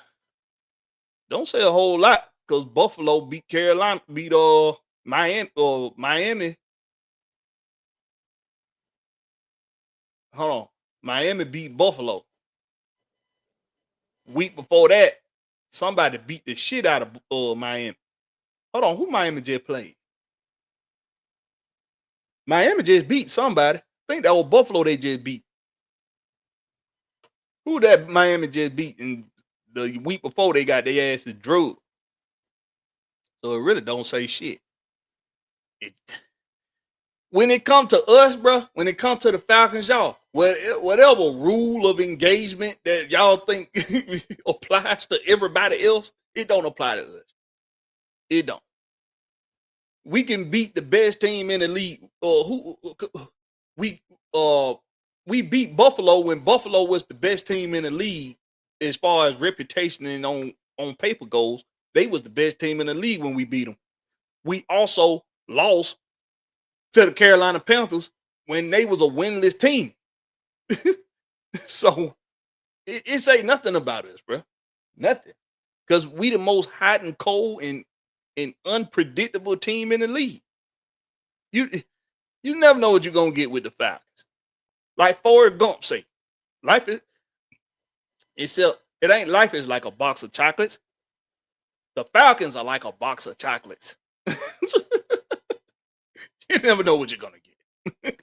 Speaker 3: Don't say a whole lot because Buffalo beat Carolina, beat Miami. Hold on. Miami beat Buffalo. Week before that, somebody beat the shit out of Miami. Hold on, who Miami just played? Miami just beat somebody. I think that was Buffalo they just beat. Who that Miami just beat in the week before they got their asses drugged? So it really don't say shit. When it comes to us, bro, when it comes to the Falcons, y'all, whatever rule of engagement that y'all think applies to everybody else, it don't apply to us. It don't. We can beat the best team in the league. We beat Buffalo when Buffalo was the best team in the league as far as reputation and on paper goes. They was the best team in the league when we beat them. We also lost to the Carolina Panthers when they was a winless team. So it say nothing about us, bro. Nothing. Because we the most hot and cold and unpredictable team in the league. You never know what you're gonna get with the Falcons. Like Forrest Gump say, life is except it ain't life is like a box of chocolates. The Falcons are like a box of chocolates. You never know what you're gonna get.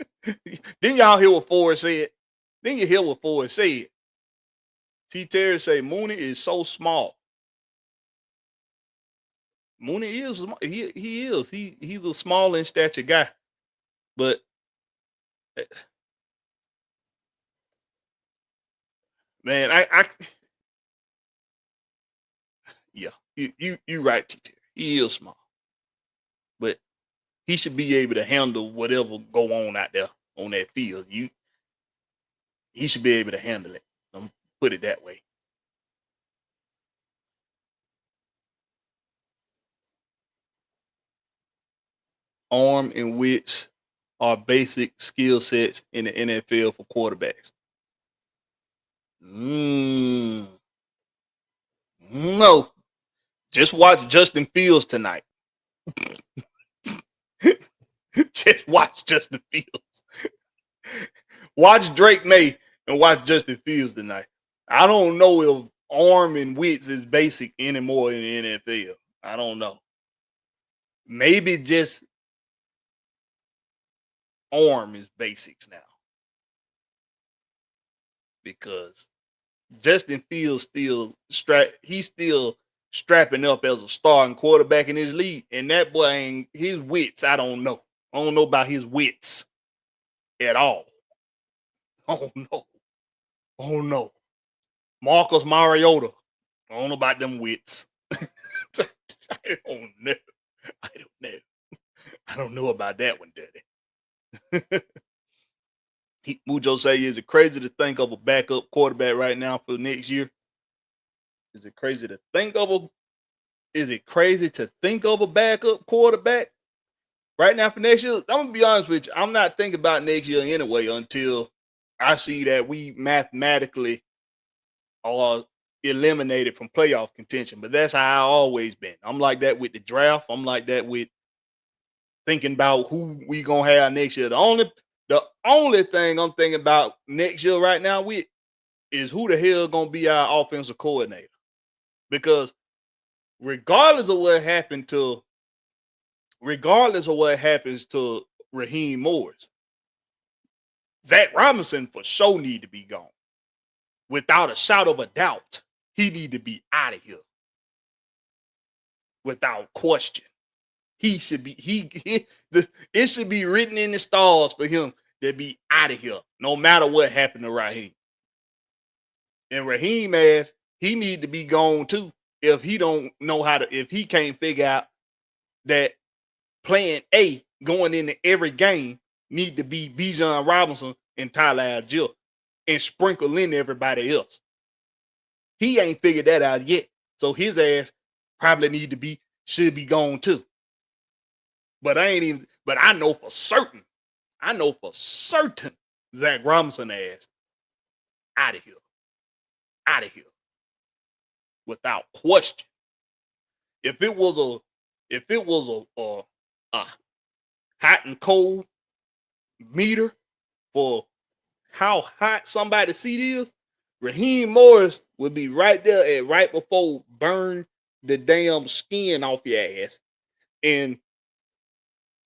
Speaker 3: Didn't y'all hear what Forrest said? Didn't you hear what Forrest said? T. Terry say Mooney is so small. Mooney is he is. He's a small in stature guy. But man, I yeah, you right, T. Terry. He is small. But he should be able to handle whatever go on out there on that field. He should be able to handle it. Put it that way. Arm and which are basic skill sets in the NFL for quarterbacks. No. Just watch Justin Fields tonight. Just watch Justin Fields. Watch Drake May and watch Justin Fields tonight. I don't know if arm and wits is basic anymore in the NFL. I don't know. Maybe just arm is basics now. Because Justin Fields he's still strapping up as a starting quarterback in his league. And that boy ain't his wits, I don't know. I don't know about his wits at all. Oh no. Marcus Mariota. I don't know about them wits. I don't know. I don't know about that one, Daddy. Mujo say, is it crazy to think of a backup quarterback right now for next year? Is it crazy to think of a backup quarterback right now for next year? I'm gonna be honest with you. I'm not thinking about next year anyway until I see that we mathematically are eliminated from playoff contention. But that's how I've always been. I'm like that with the draft. I'm like that with thinking about who we gonna have next year. The only thing I'm thinking about next year right now with is who the hell gonna be our offensive coordinator. Because regardless of what happens to Raheem Morris, Zach Robinson for sure need to be gone. Without a shadow of a doubt, he need to be out of here. Without question. He should be it should be written in the stars for him to be out of here, no matter what happened to Raheem. And Raheem ass, he need to be gone too if he don't know if he can't figure out that plan A going into every game need to be Bijan Robinson and Tyler Algier and sprinkle in everybody else. He ain't figured that out yet. So his ass probably should be gone too. But I know for certain Zach Robinson ass out of here. Out of here. Without question. If it was a hot and cold meter for how hot somebody's seat is, Raheem Morris would be right there at right before burn the damn skin off your ass. And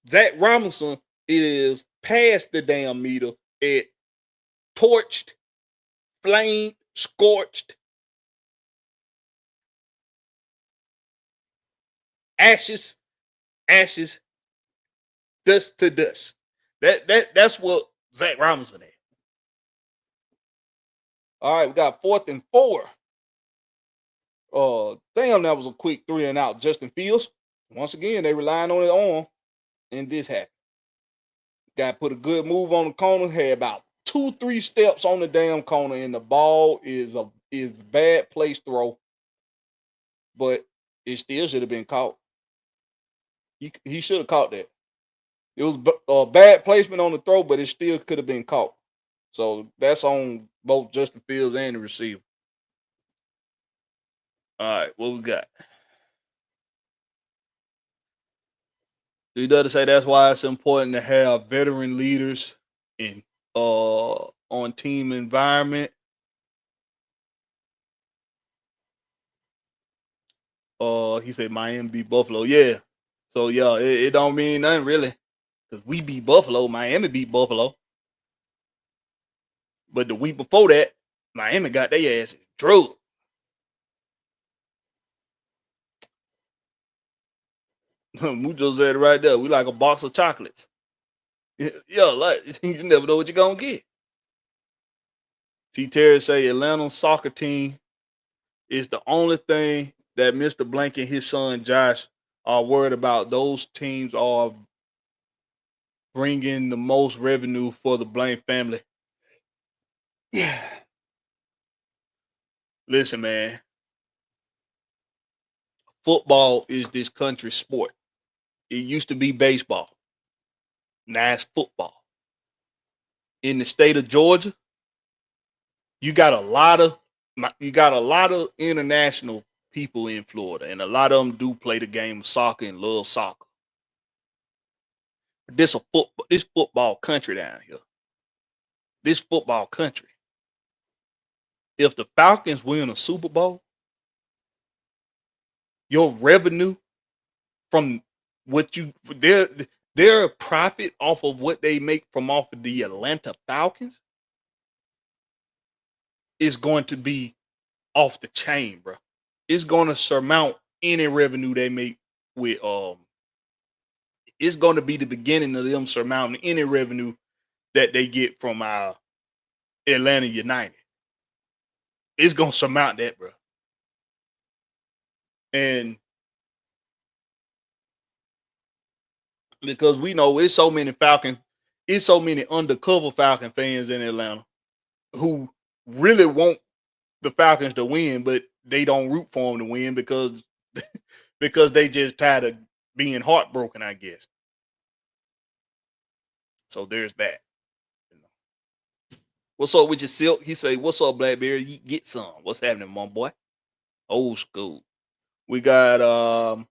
Speaker 3: Zach Robinson is past the damn meter at torched, flamed, scorched, ashes, dust to dust. That's what Zach Robinson had. All right, we got 4th and 4. Damn, that was a quick 3 and out. Justin Fields. Once again, they relying on his arm, and this happened. Guy put a good move on the corner, had about 2-3 steps on the damn corner, and the ball is a bad place throw, but it still should have been caught. He should have caught that. It was a bad placement on the throw, but it still could have been caught. So that's on both Justin Fields and the receiver. All right, what we got? He does say that's why it's important to have veteran leaders in on team environment. He said Miami beat Buffalo. Yeah. So yeah, it don't mean nothing really. Because we beat Buffalo, Miami beat Buffalo. But the week before that, Miami got their ass drugged. Mujo said it right there. We like a box of chocolates. Yeah, like you never know what you're gonna get. T. Terry say Atlanta soccer team is the only thing that Mr. Blank and his son Josh are worried about. Those teams are bringing the most revenue for the Blank family. Yeah. Listen, man. Football is this country's sport. It used to be baseball. Now it's football. In the state of Georgia, you got a lot of international people in Florida, and a lot of them do play the game of soccer and love soccer. This football country down here. This football country. If the Falcons win a Super Bowl, your revenue from what their profit off of what they make from off of the Atlanta Falcons is going to be off the chain, bro. It's going to surmount any revenue they make with it's going to be the beginning of them surmounting any revenue that they get from our Atlanta United. It's going to surmount that, bro. And because we know it's so many undercover Falcon fans in Atlanta who really want the Falcons to win, but they don't root for them to win because they just tired of being heartbroken, I guess. So there's that. What's up with your silk? He say, "What's up, Blakberry? You get some. What's happening, my boy? Old school." We got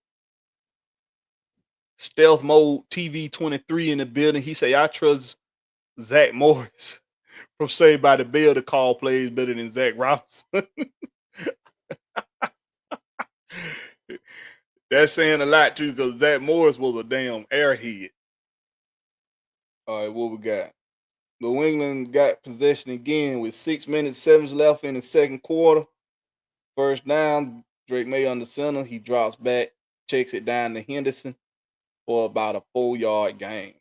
Speaker 3: Stealth Mode TV 23 in the building. He say, "I trust Zach Morris from Saved by the Bell to call plays better than Zach Robinson." That's saying a lot too, because Zach Morris was a damn airhead. All right, what we got? New England got possession again with 6 minutes, 7 left in the second quarter. First down, Drake May on the center. He drops back, checks it down to Henderson for about a 4-yard gain.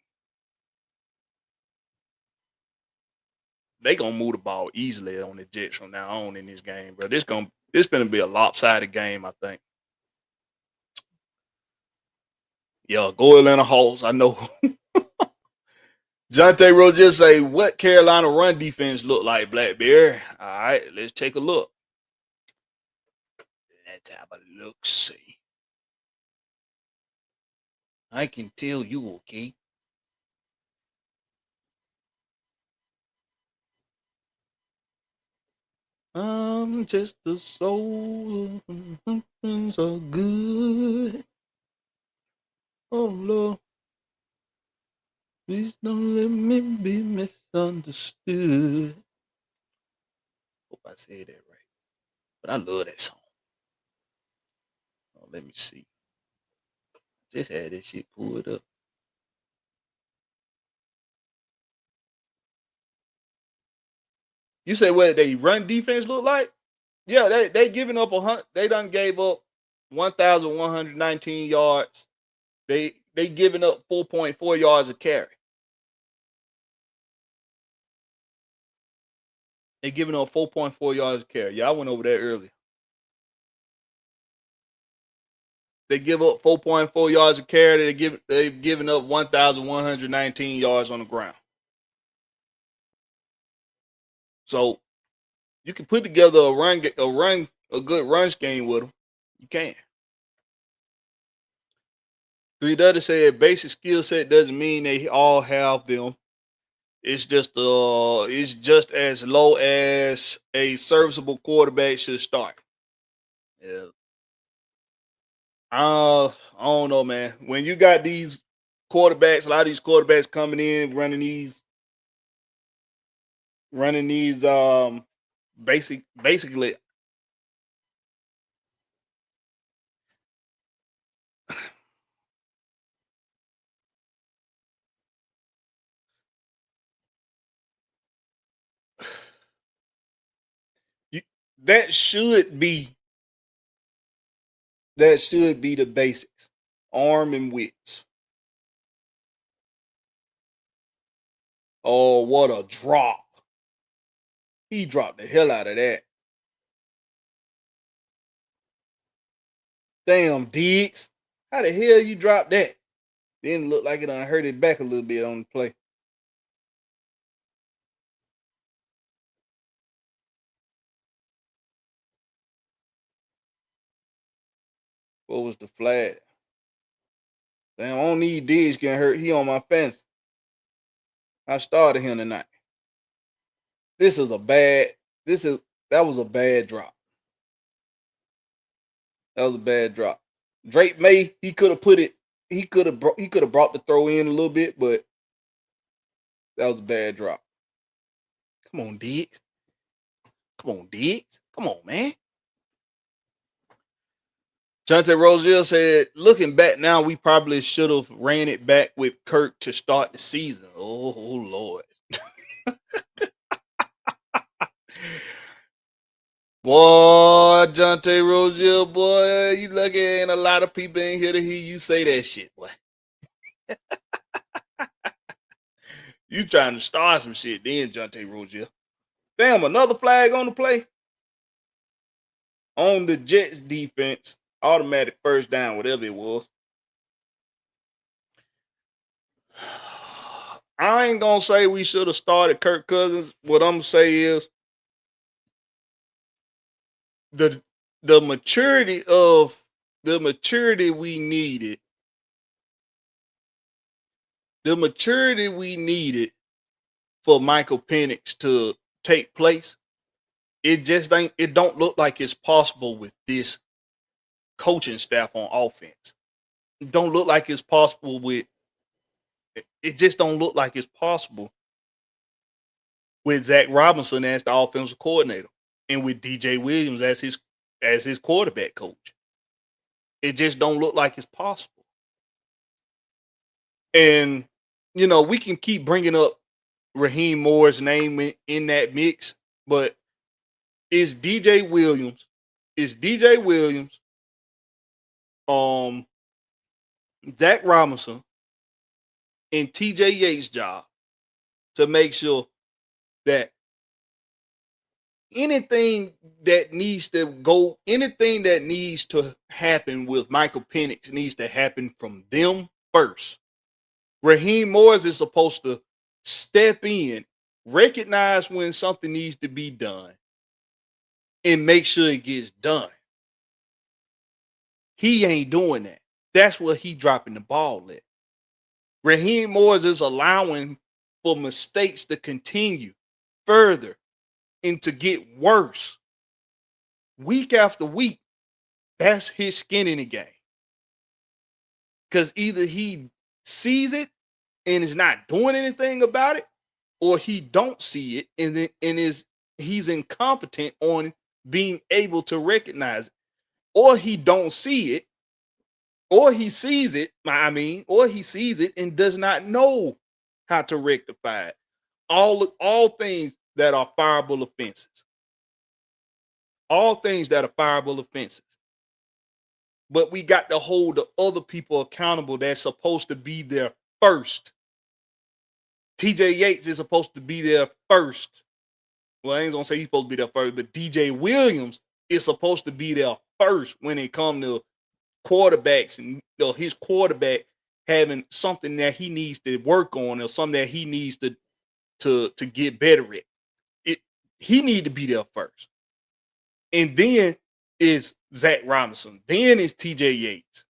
Speaker 3: They gonna move the ball easily on the Jets from now on in this game, bro. This gonna be a lopsided game, I think. Yeah, go Atlanta Hawks. I know. Jonte Rose just say, "What Carolina run defense look like, Blakberry?" All right, let's take a look. Let's have a look. See, I can tell you, okay. I'm just a soul. Things are good. Oh Lord, please don't let me be misunderstood. Hope I said that right. But I love that song. Oh, let me see. Just had this shit pulled up. You say what they run defense look like? Yeah, they giving up they done gave up 1,119 yards. They giving up 4.4 yards a carry. They giving up 4.4 yards a carry. Yeah, I went over that earlier. They give up 4.4 yards a carry. They've given up 1,119 yards on the ground. So you can put together a good run scheme with them. You can. Three Dudley said basic skill set doesn't mean they all have them. It's just as low as a serviceable quarterback should start. Yeah. I don't know, man. When you got these quarterbacks, a lot of these quarterbacks coming in running these basically that should be the basics. Arm and wits. Oh, what a drop. He dropped the hell out of that. Damn, Diggs. How the hell you dropped that? Didn't look like it hurt it back a little bit on the play. What was the flag? Damn, I don't need Diggs getting hurt. He on my fence. I started him tonight. That was a bad drop. That was a bad drop. Drake May, he could have brought the throw in a little bit, but that was a bad drop. Come on, Diggs. Come on, man. Jonte Rozier said, looking back now, we probably should have ran it back with Kirk to start the season. Oh, Lord. Boy, Jonte Rozier, boy, you lucky ain't a lot of people in here to hear you say that shit, boy. You trying to start some shit then, Jonte Rozier. Damn, another flag on the play. On the Jets defense, automatic first down, whatever it was. I ain't gonna say we should have started Kirk Cousins. What I'm gonna say is the maturity we needed. The maturity we needed for Michael Penix to take place. It don't look like it's possible with this coaching staff on offense. It don't look like it's possible it just don't look like it's possible with Zach Robinson as the offensive coordinator and with DJ Williams as his quarterback coach. It just don't look like it's possible. And, we can keep bringing up Raheem Moore's name in that mix, but it's DJ Williams, Zach Robinson, and TJ Yates' job to make sure that anything that needs to happen with Michael Penix needs to happen from them first. Raheem Morris is supposed to step in, recognize when something needs to be done, and make sure it gets done. He ain't doing that. That's what he dropping the ball at. Raheem Morris is allowing for mistakes to continue further and to get worse week after week. That's his skin in the game. Because either he sees it and is not doing anything about it, or he don't see it and he's incompetent on being able to recognize it, or he don't see it, or he sees it. Or he sees it and does not know how to rectify it. All things that are fireable offenses. All things that are fireable offenses. But we got to hold the other people accountable that's supposed to be there first. TJ Yates is supposed to be there first. Well, I ain't gonna say he's supposed to be there first, but DJ Williams is supposed to be there first when it comes to quarterbacks and his quarterback having something that he needs to work on or something that he needs to get better at. He need to be there first. And then is Zach Robinson. Then is TJ Yates.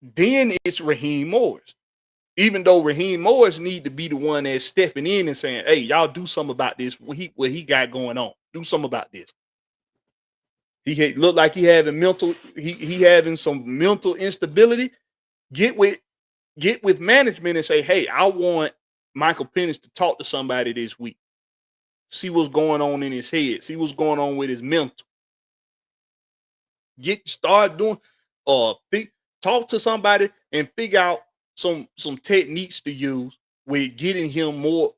Speaker 3: Then it's Raheem Morris. Even though Raheem Morris need to be the one that's stepping in and saying, hey, y'all do something about this. What he got going on. Do something about this. He looked like he having he having some mental instability. Get with management and say, hey, I want Michael Penix to talk to somebody this week. See what's going on in his head. See what's going on with his mental. Talk to somebody and figure out some techniques to use with getting him more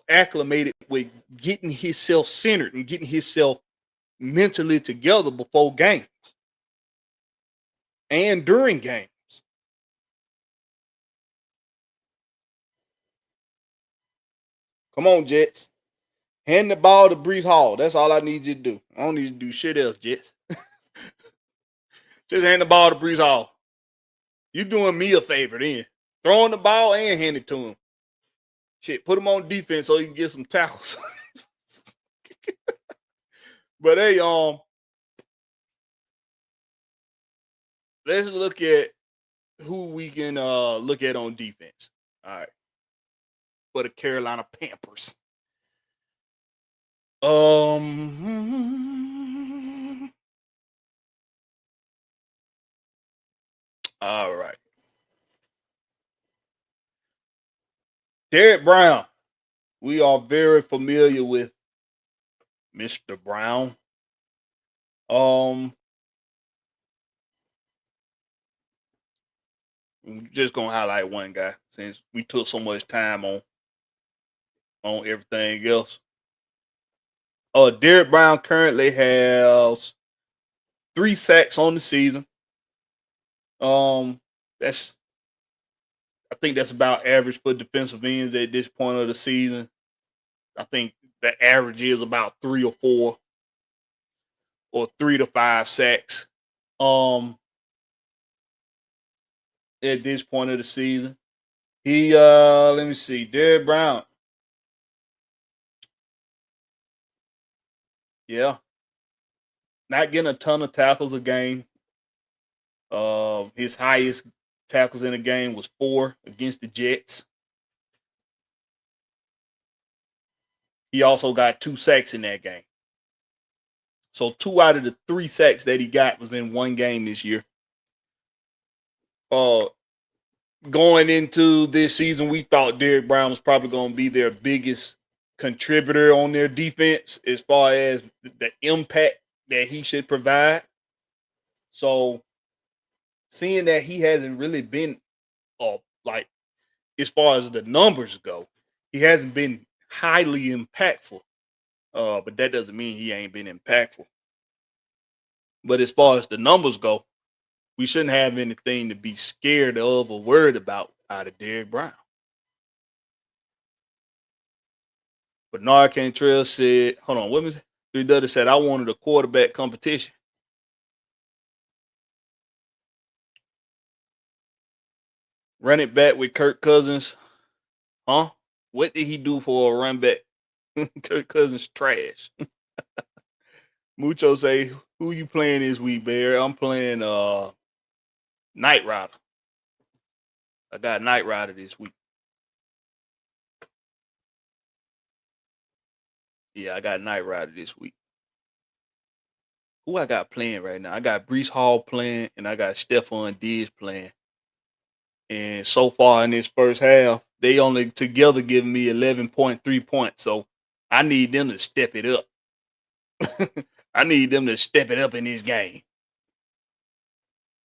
Speaker 3: acclimated with getting himself centered and getting himself mentally together before games and during games. Come on, Jets. Hand the ball to Breece Hall. That's all I need you to do. I don't need to do shit else, Jets. Just hand the ball to Breece Hall. You doing me a favor then. Throwing the ball and hand it to him. Shit, put him on defense so he can get some tackles. But hey, let's look at who we can look at on defense. All right. For the Carolina Panthers. All right. Derek Brown. We are very familiar with Mr. Brown. I'm just gonna highlight one guy since we took so much time on everything else. Derek Brown currently has 3 sacks on the season. I think that's about average for defensive ends at this point of the season. I think the average is about 3 or 4 or 3 to 5 sacks. At this point of the season. He let me see, Derek Brown. Yeah. Not getting a ton of tackles a game. His highest tackles in a game was 4 against the Jets. He also got 2 sacks in that game. So 2 out of the 3 sacks that he got was in one game this year. Going into this season, we thought Derek Brown was probably going to be their biggest contributor on their defense as far as the impact that he should provide. So seeing that he hasn't really been like as far as the numbers go, he hasn't been highly impactful. But that doesn't mean he ain't been impactful. But as far as the numbers go, we shouldn't have anything to be scared of or worried about out of Derek Brown. Bernard Cantrell said, hold on, what was it? 3W said, I wanted a quarterback competition. Run it back with Kirk Cousins. Huh? What did he do for a run back? Kirk Cousins trash. Mucho say, who you playing this week, Bear? I'm playing Knight Rider. I got Knight Rider this week. Yeah, I got Knight Rider this week. Who I got playing right now? I got Breece Hall playing, and I got Stephon Diggs playing. And so far in this first half, they only together giving me 11.3 points. So I need them to step it up. I need them to step it up in this game.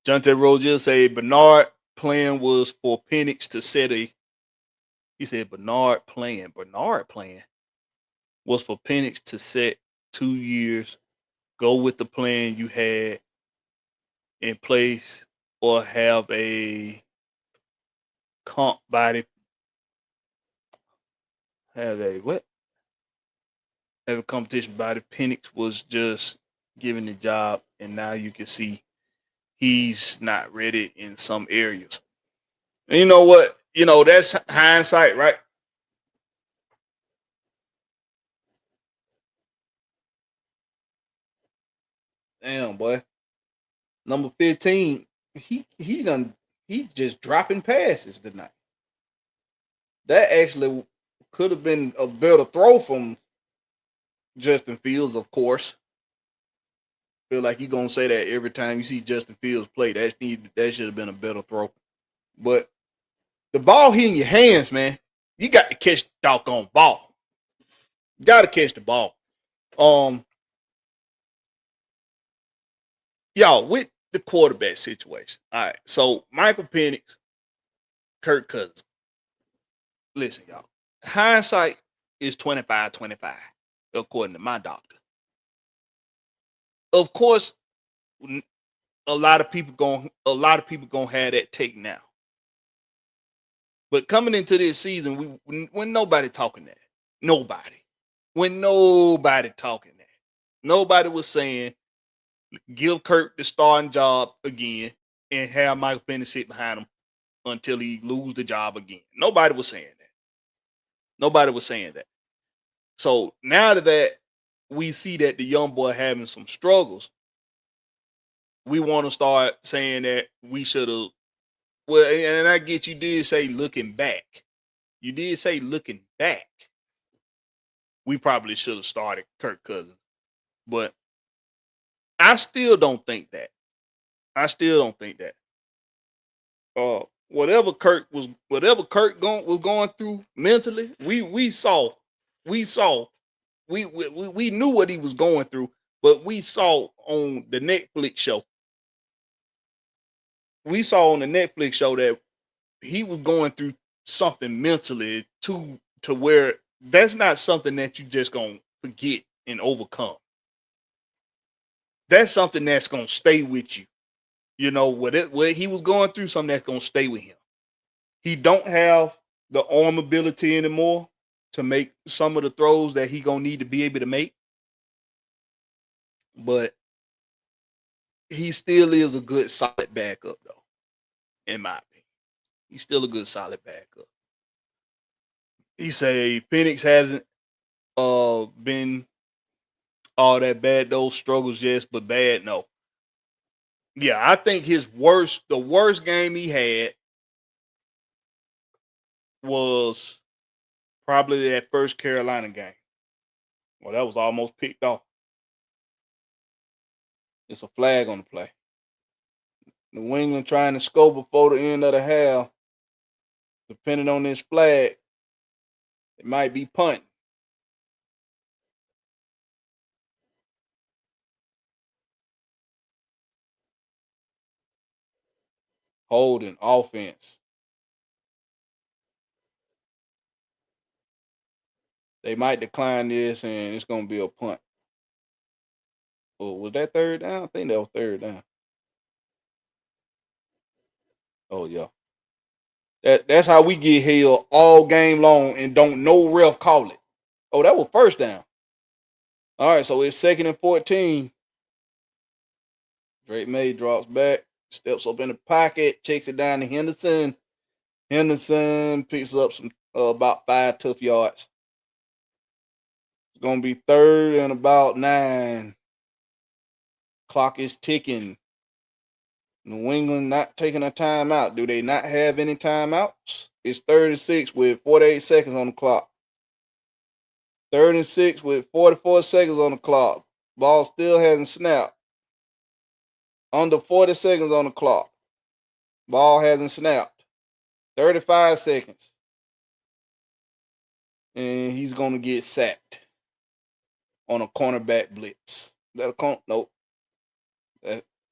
Speaker 3: Jonte Rozier say Bernard plan was for Penix to set a. He said Bernard plan was for Penix to set 2 years. Go with the plan you had in place, or have a comp body. Have a what? Have a competition body. Penix was just given the job, and now you can see he's not ready in some areas. And you know what? That's hindsight, right? Damn, boy. Number 15, he just dropping passes tonight. That actually could have been a better throw from Justin Fields, of course. Feel like you're gonna say that every time you see Justin Fields play. That should have been a better throw. But the ball hitting your hands, man. You got to catch the doggone ball. You got to catch the ball. Y'all, with the quarterback situation. All right. So Michael Penix, Kirk Cousins. Listen, y'all. Hindsight is 25-25, according to my doctor. Of course, a lot of people gonna have that take now. But coming into this season, when nobody talking that. Nobody. When nobody talking that. Nobody was saying give Kirk the starting job again and have Michael Penix sit behind him until he lose the job again. Nobody was saying that. Nobody was saying that. So now that we see that the young boy having some struggles, we want to start saying that we should have. Well, and I get you did say looking back. You did say looking back. We probably should have started Kirk Cousins. But I still don't think that. I still don't think that. Whatever Kirk was going through mentally, we saw. We knew what he was going through, but we saw on the Netflix show. We saw on the Netflix show that he was going through something mentally to where that's not something that you just gonna forget and overcome. That's something that's gonna stay with you. You know what he was going through, something that's gonna stay with him. He don't have the arm ability anymore to make some of the throws that he gonna need to be able to make. But he still is a good solid backup, though, in my opinion. He's still a good solid backup. He say Penix hasn't been all that bad. Those struggles, yes, but bad, no. Yeah, I think the worst game he had was probably that first Carolina game. Well, that was almost picked off. It's a flag on the play. New England trying to score before the end of the half. Depending on this flag, it might be punting. Holding offense. They might decline this, and it's going to be a punt. Oh, was that third down? I think that was third down. Oh, yeah. That's how we get held all game long and don't no ref call it. Oh, that was first down. All right, so it's 2nd and 14. Drake May drops back, steps up in the pocket, checks it down to Henderson. Henderson picks up some about 5 tough yards. It's going to be 3rd and about 9. Clock is ticking. New England not taking a timeout. Do they not have any timeouts? It's 3rd and 6 with 48 seconds on the clock. 3rd and 6 with 44 seconds on the clock. Ball still hasn't snapped. Under 40 seconds on the clock. Ball hasn't snapped. 35 seconds. And he's going to get sacked on a cornerback blitz. That a nope.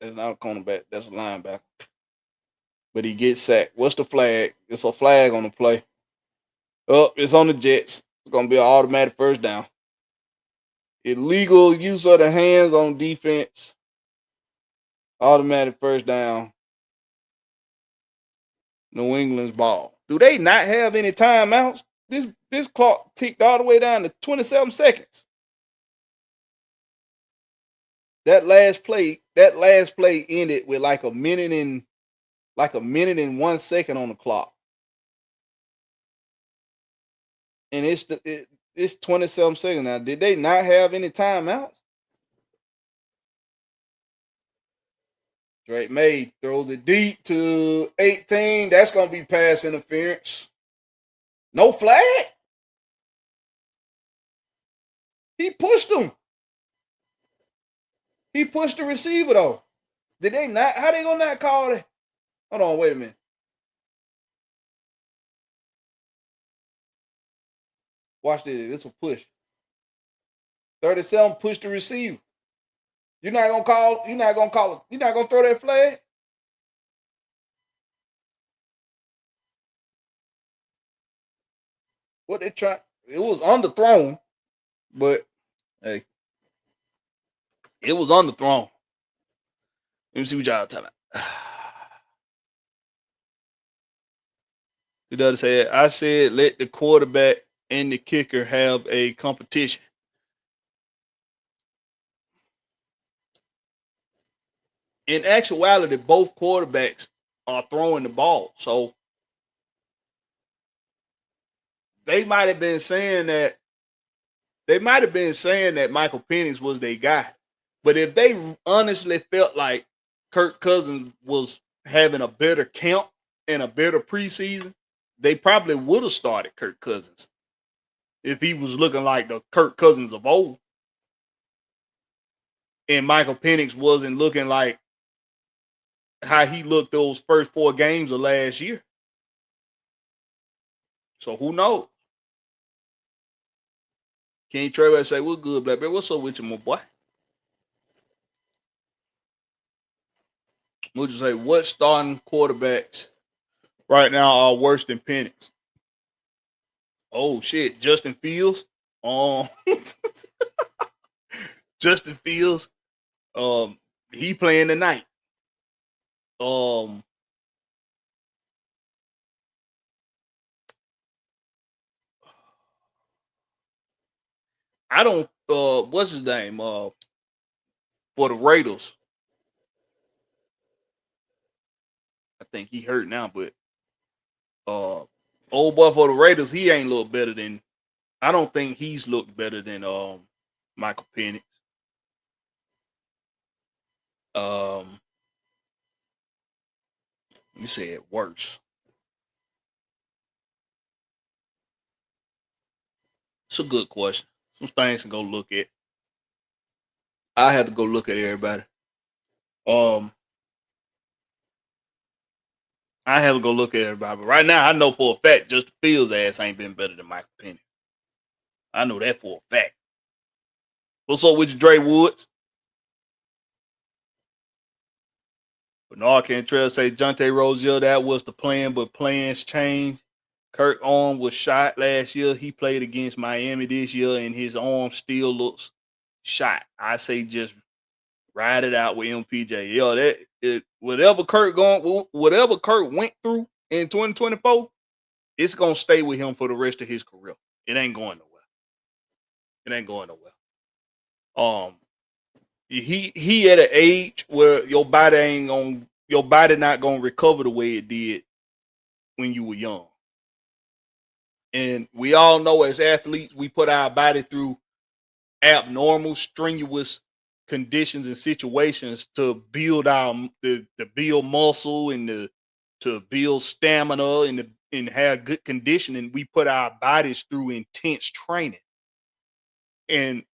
Speaker 3: That's not a cornerback. That's a linebacker. But he gets sacked. What's the flag? It's a flag on the play. Oh, it's on the Jets. It's going to be an automatic first down. Illegal use of the hands on defense. Automatic first down. New England's ball. Do they not have any timeouts? This clock ticked all the way down to 27 seconds. That last play ended with like a minute and 1 second on the clock. And it's 27 seconds now. Did they not have any timeouts? Drake May throws it deep to 18. That's going to be pass interference. No flag. He pushed him. He pushed the receiver, though. Did they not? How they going to not call it? Hold on, wait a minute. Watch this. This will push. 37 push the receiver. You're not gonna call it. You're not gonna throw that flag. What they try? It was underthrown, but hey, it was underthrown. Let me see what y'all talking about. He does say, I said, let the quarterback and the kicker have a competition. In actuality, both quarterbacks are throwing the ball. So they might have been saying that Michael Penix was their guy. But if they honestly felt like Kirk Cousins was having a better camp and a better preseason, they probably would have started Kirk Cousins if he was looking like the Kirk Cousins of old. And Michael Penix wasn't looking like how he looked those first 4 games of last year. So who knows? King Trevor say, "We're good, Blakberry. What's up with you, my boy?" We'll just say, what starting quarterbacks right now are worse than Penix? Oh shit, Justin Fields. Justin Fields. He playing tonight. I don't what's his name? For the Raiders. I think he hurt now, but old boy for the Raiders, he ain't look better than I don't think he's looked better than Michael Penix. Let me say it worse. It's a good question. Some things to go look at. I had to go look at everybody. I have to go look at everybody. But right now, I know for a fact Justin Fields' ass ain't been better than Michael Penix. I know that for a fact. What's up with you, Dre Woods? Bernard Cantrell say Jonte Rozier, that was the plan, but plans changed. Kirk arm was shot last year. He played against Miami this year, and his arm still looks shot. I say just ride it out with MPJ. Yo, whatever Kirk went through in 2024, it's gonna stay with him for the rest of his career. It ain't going nowhere. He at an age where your body not gonna recover the way it did when you were young. And we all know as athletes, we put our body through abnormal, strenuous conditions and situations to build to build muscle and to build stamina and have good conditioning. We put our bodies through intense training. And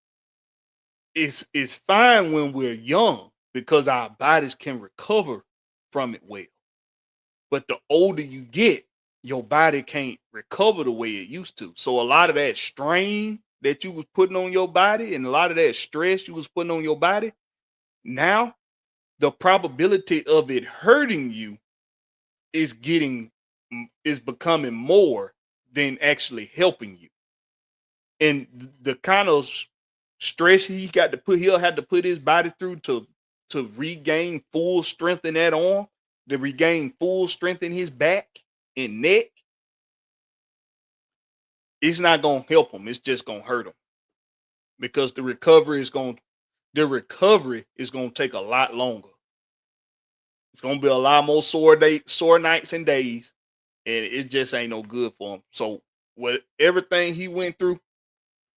Speaker 3: it's fine when we're young because our bodies can recover from it well. But the older you get, your body can't recover the way it used to. So a lot of that strain that you was putting on your body and a lot of that stress you was putting on your body, now the probability of it hurting you is becoming more than actually helping you. And the kind of stress he'll have to put his body through to regain full strength in that arm, to regain full strength in his back and neck, it's not gonna help him. It's just gonna hurt him because the recovery is gonna take a lot longer. It's gonna be a lot more sore nights and days, and it just ain't no good for him. So with everything he went through,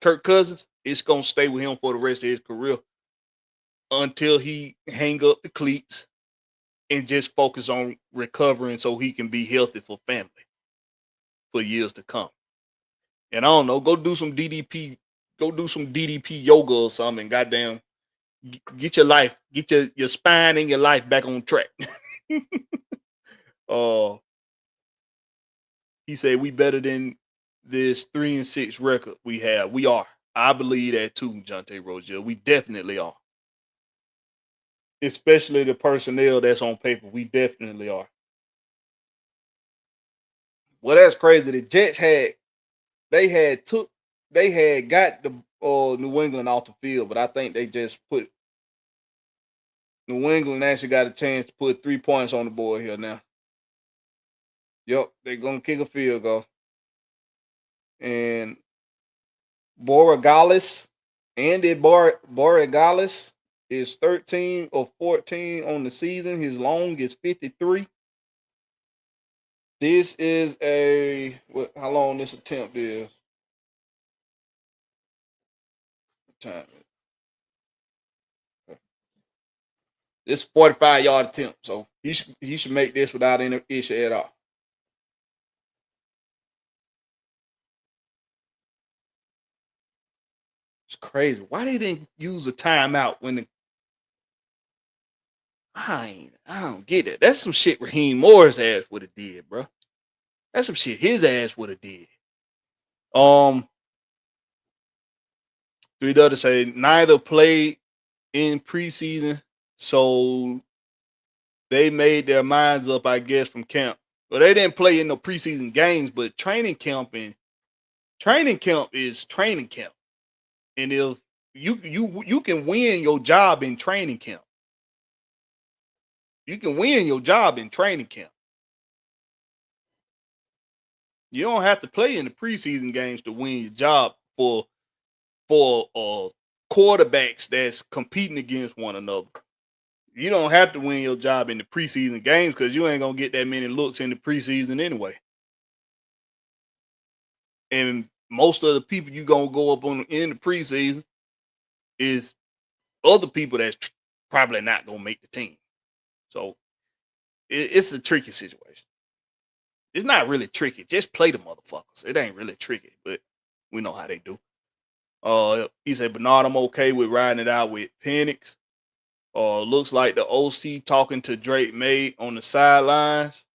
Speaker 3: Kirk Cousins, it's gonna stay with him for the rest of his career until he hang up the cleats and just focus on recovering so he can be healthy for family for years to come. And I don't know, go do some DDP yoga or something. Goddamn, get your life, get your spine and your life back on track. He said we better than this 3-6 record we have. We are. I believe that too, Jonte Rozier. We definitely are. Especially the personnel that's on paper. We definitely are. Well, that's crazy. The Jets had got the New England off the field, but I think they just put New England actually got a chance to put 3 points on the board here now. Yep, they're gonna kick a field goal. And Andy Borregales is 13 of 14 on the season. His long is 53. This is how long this attempt is? Time. This 45-yard attempt, so he should make this without any issue at all. It's crazy. Why they didn't use a timeout when I don't get it. That's some shit Raheem Morris' ass would have did, bro. That's some shit his ass would have did. Three others say neither played in preseason, so they made their minds up, I guess, from camp. But they didn't play in no preseason games, but training camp is training camp. And if you can win your job in training camp. You can win your job in training camp. You don't have to play in the preseason games to win your job for quarterbacks that's competing against one another. You don't have to win your job in the preseason games because you ain't gonna get that many looks in the preseason anyway. And most of the people you gonna go up on in the preseason is other people that's probably not gonna make the team. So it's a tricky situation. It's not really tricky. Just play the motherfuckers. It ain't really tricky, but we know how they do. He said, Bernard, I'm okay with riding it out with Penix. Looks like the OC talking to Drake May on the sidelines.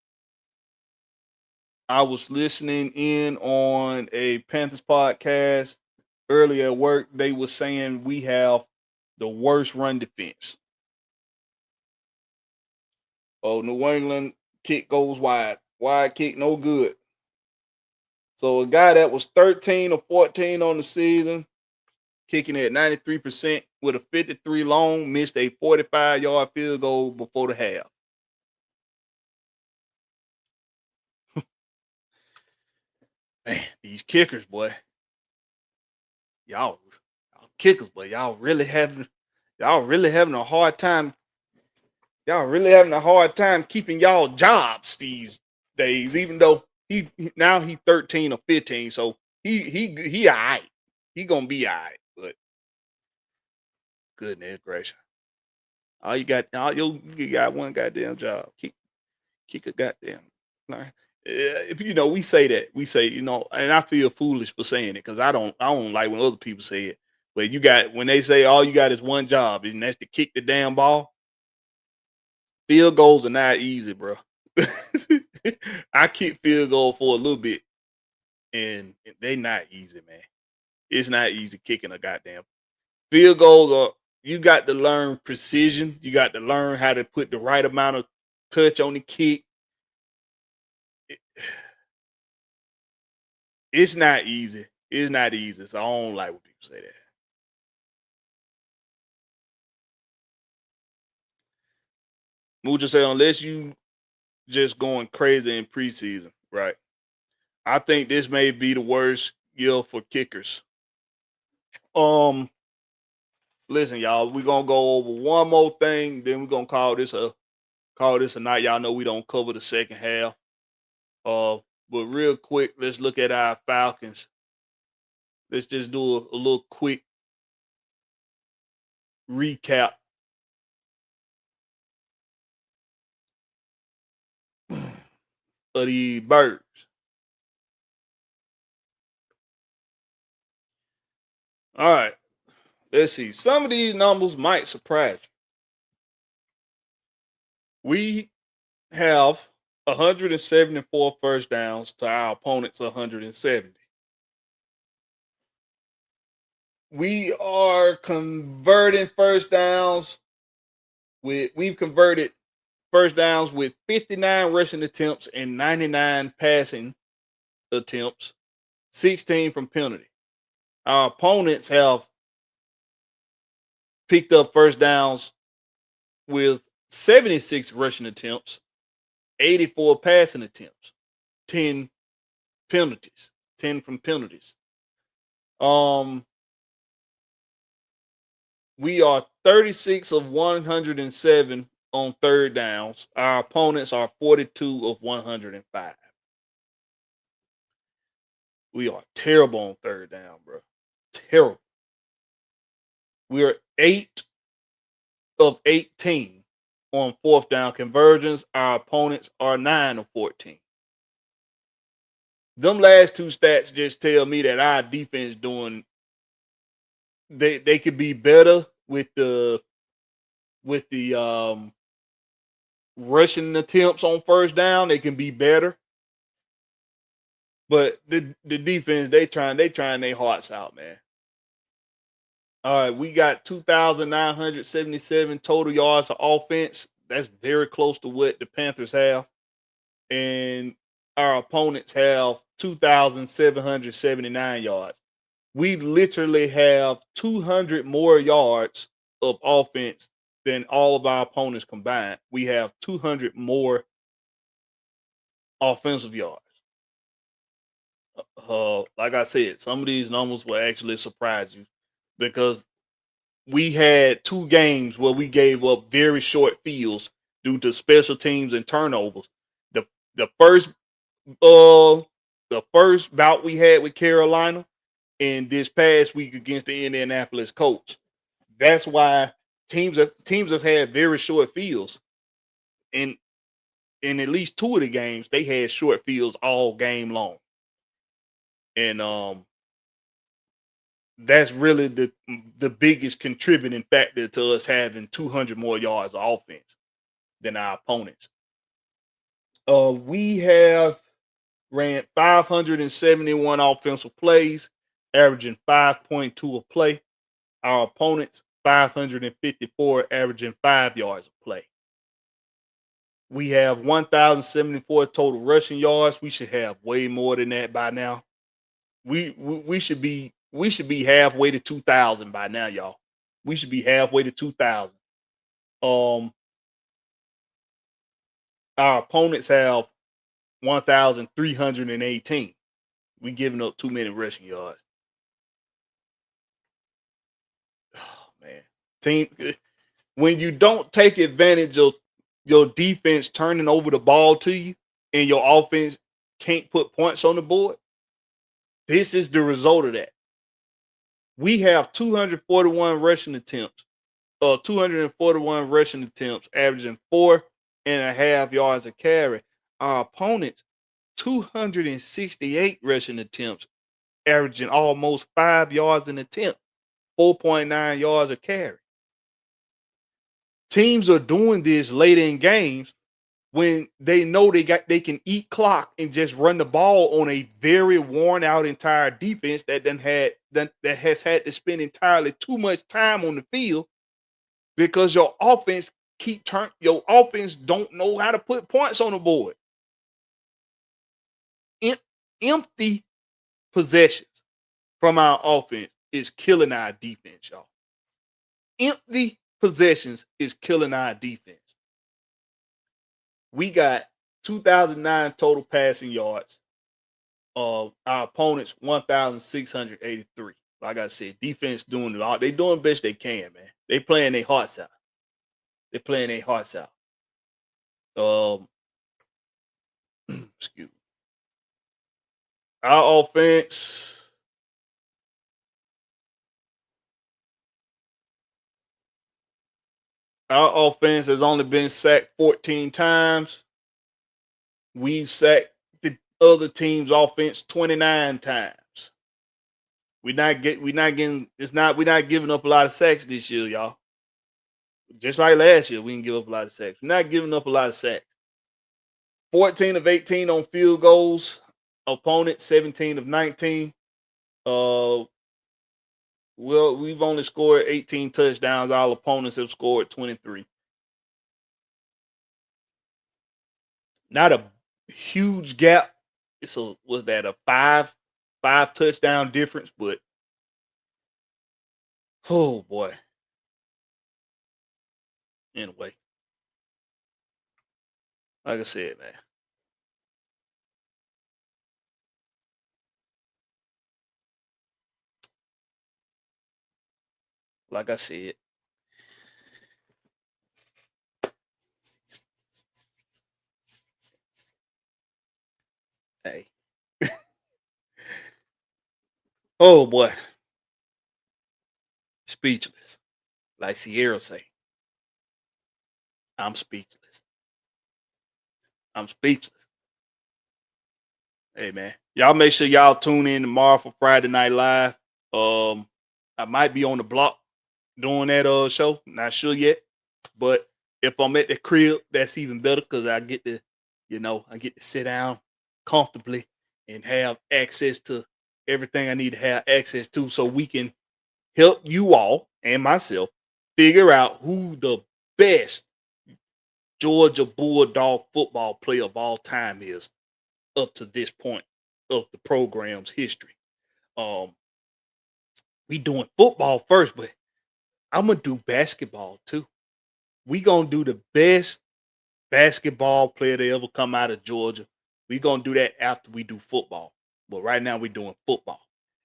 Speaker 3: I was listening in on a Panthers podcast earlier at work. They were saying we have the worst run defense. New England kick goes wide. Wide kick, no good. So a guy that was 13 or 14 on the season, kicking at 93% with a 53 long, missed a 45-yard field goal before the half. Man, these kickers, boy. Y'all kickers, boy. Y'all really having a hard time. Y'all really having a hard time keeping y'all jobs these days, even though he's 13 or 15, so he all right. He gonna be all right, but goodness gracious. You got one goddamn job. Kick a goddamn. If we say, and I feel foolish for saying it because I don't like when other people say it. But when they say all you got is one job, and that's to kick the damn ball. Field goals are not easy, bro. I kick field goal for a little bit, and they not easy, man. It's not easy kicking a goddamn field goals. you got to learn precision. You got to learn how to put the right amount of touch on the kick. It's not easy. It's not easy. So I don't like when people say that. Muja say, unless you just going crazy in preseason, right? I think this may be the worst year for kickers. Listen, y'all, we're gonna go over one more thing, then we're gonna call this a night. Y'all know we don't cover the second half. But real quick, let's look at our Falcons. Let's just do a little quick recap of the Birds. All right, let's see. Some of these numbers might surprise you. We have 174 first downs to our opponent's 170. We are converting first downs we've converted first downs with 59 rushing attempts and 99 passing attempts, 16 from penalty. Our opponents have picked up first downs with 76 rushing attempts, 84 passing attempts, 10 penalties, 10 from penalties. We are 36 of 107 on third downs. Our opponents are 42 of 105. We are terrible on third down, bro. Terrible. We are 8 of 18 on fourth down conversions. Our opponents are 9 of 14. Them last two stats just tell me that our defense doing they could be better with the rushing attempts on first down. They can be better. But the defense, they trying their hearts out, man. All right, we got 2,977 total yards of offense. That's very close to what the Panthers have. And our opponents have 2,779 yards. We literally have 200 more yards of offense than all of our opponents combined. We have 200 more offensive yards. Like I said, some of these numbers will actually surprise you because we had 2 games where we gave up very short fields due to special teams and turnovers. The first bout we had with Carolina and this past week against the Indianapolis Colts. That's why teams have had very short fields. And in at least 2 of the games, they had short fields all game long. And that's really the biggest contributing factor to us having 200 more yards of offense than our opponents. We have ran 571 offensive plays, averaging 5.2 a play. Our opponents 554, averaging 5 yards a play. We have 1,074 total rushing yards. We should have way more than that by now. We should be halfway to 2,000 by now, y'all. We should be halfway to 2,000. Our opponents have 1,318. We giving up too many rushing yards. Oh man, when you don't take advantage of your defense turning over the ball to you and your offense can't put points on the board, this is the result of that. We have 241 rushing attempts, averaging 4.5 yards a carry. Our opponents, 268 rushing attempts, averaging almost 5 yards an attempt, 4.9 yards a carry. Teams are doing this late in games when they know they can eat clock and just run the ball on a very worn out entire defense that has had to spend entirely too much time on the field because your offense your offense don't know how to put points on the board. Empty possessions from our offense is killing our defense, y'all. Empty possessions is killing our defense. We got 2009 total passing yards. Our opponents 1,683. Like I said, defense doing it all. They doing the best they can, man. They playing their hearts out. They're playing their hearts out. Excuse me. Our offense. Our offense has only been sacked 14 times. We've sacked the other team's offense 29 times. We're not giving up a lot of sacks this year, y'all. Just like last year, we didn't give up a lot of sacks. We're not giving up a lot of sacks. 14 of 18 on field goals. Opponent 17 of 19. Well, we've only scored 18 touchdowns. Our opponents have scored 23. Not a huge gap. Was that a five touchdown difference? But oh boy. Anyway, like I said, man. Like I said. Hey. Oh boy. Speechless. Like Sierra say. I'm speechless. I'm speechless. Hey man. Y'all make sure y'all tune in tomorrow for Friday Night Live. I might be on the block doing that show. Not sure yet. But if I'm at the crib, that's even better because I get to sit down comfortably and have access to everything I need to have access to so we can help you all and myself figure out who the best Georgia Bulldog football player of all time is up to this point of the program's history. We doing football first, but I'm going to do basketball too. We going to do the best basketball player to ever come out of Georgia. We going to do that after we do football. But right now we're doing football.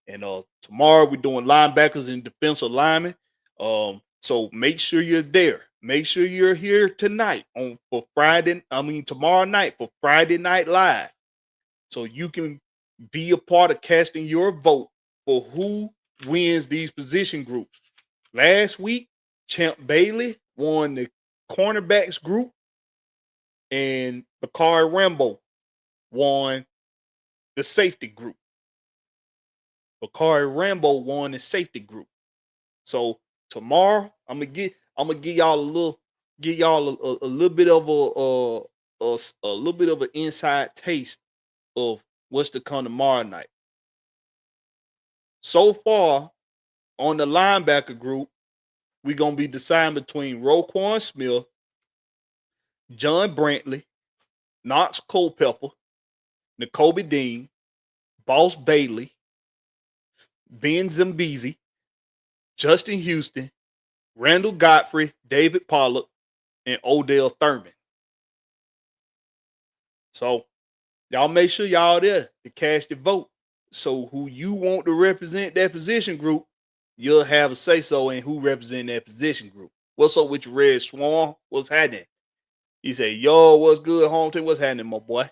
Speaker 3: And tomorrow we're doing linebackers and defensive linemen. So make sure you're there. Make sure you're here tonight tomorrow night for Friday Night Live. So you can be a part of casting your vote for who wins these position groups. Last week, Champ Bailey won the cornerbacks group, and Bakari Rambo won the safety group. Bakari Rambo won the safety group. So tomorrow, I'm gonna give y'all a little bit of a little bit of an inside taste of what's to come tomorrow night. So far, on the linebacker group, we're going to be deciding between Roquan Smith, John Brantley, Knox Culpepper, N'Kobe Dean, Boss Bailey, Ben Zimbizi, Justin Houston, Randall Godfrey, David Pollock, and Odell Thurman. So, y'all make sure y'all there to cast your vote. So, who you want to represent that position group, you'll have a say-so in who represent that position group. What's up with your Red Swan? What's happening? He say, yo, what's good, home team? What's happening, my boy?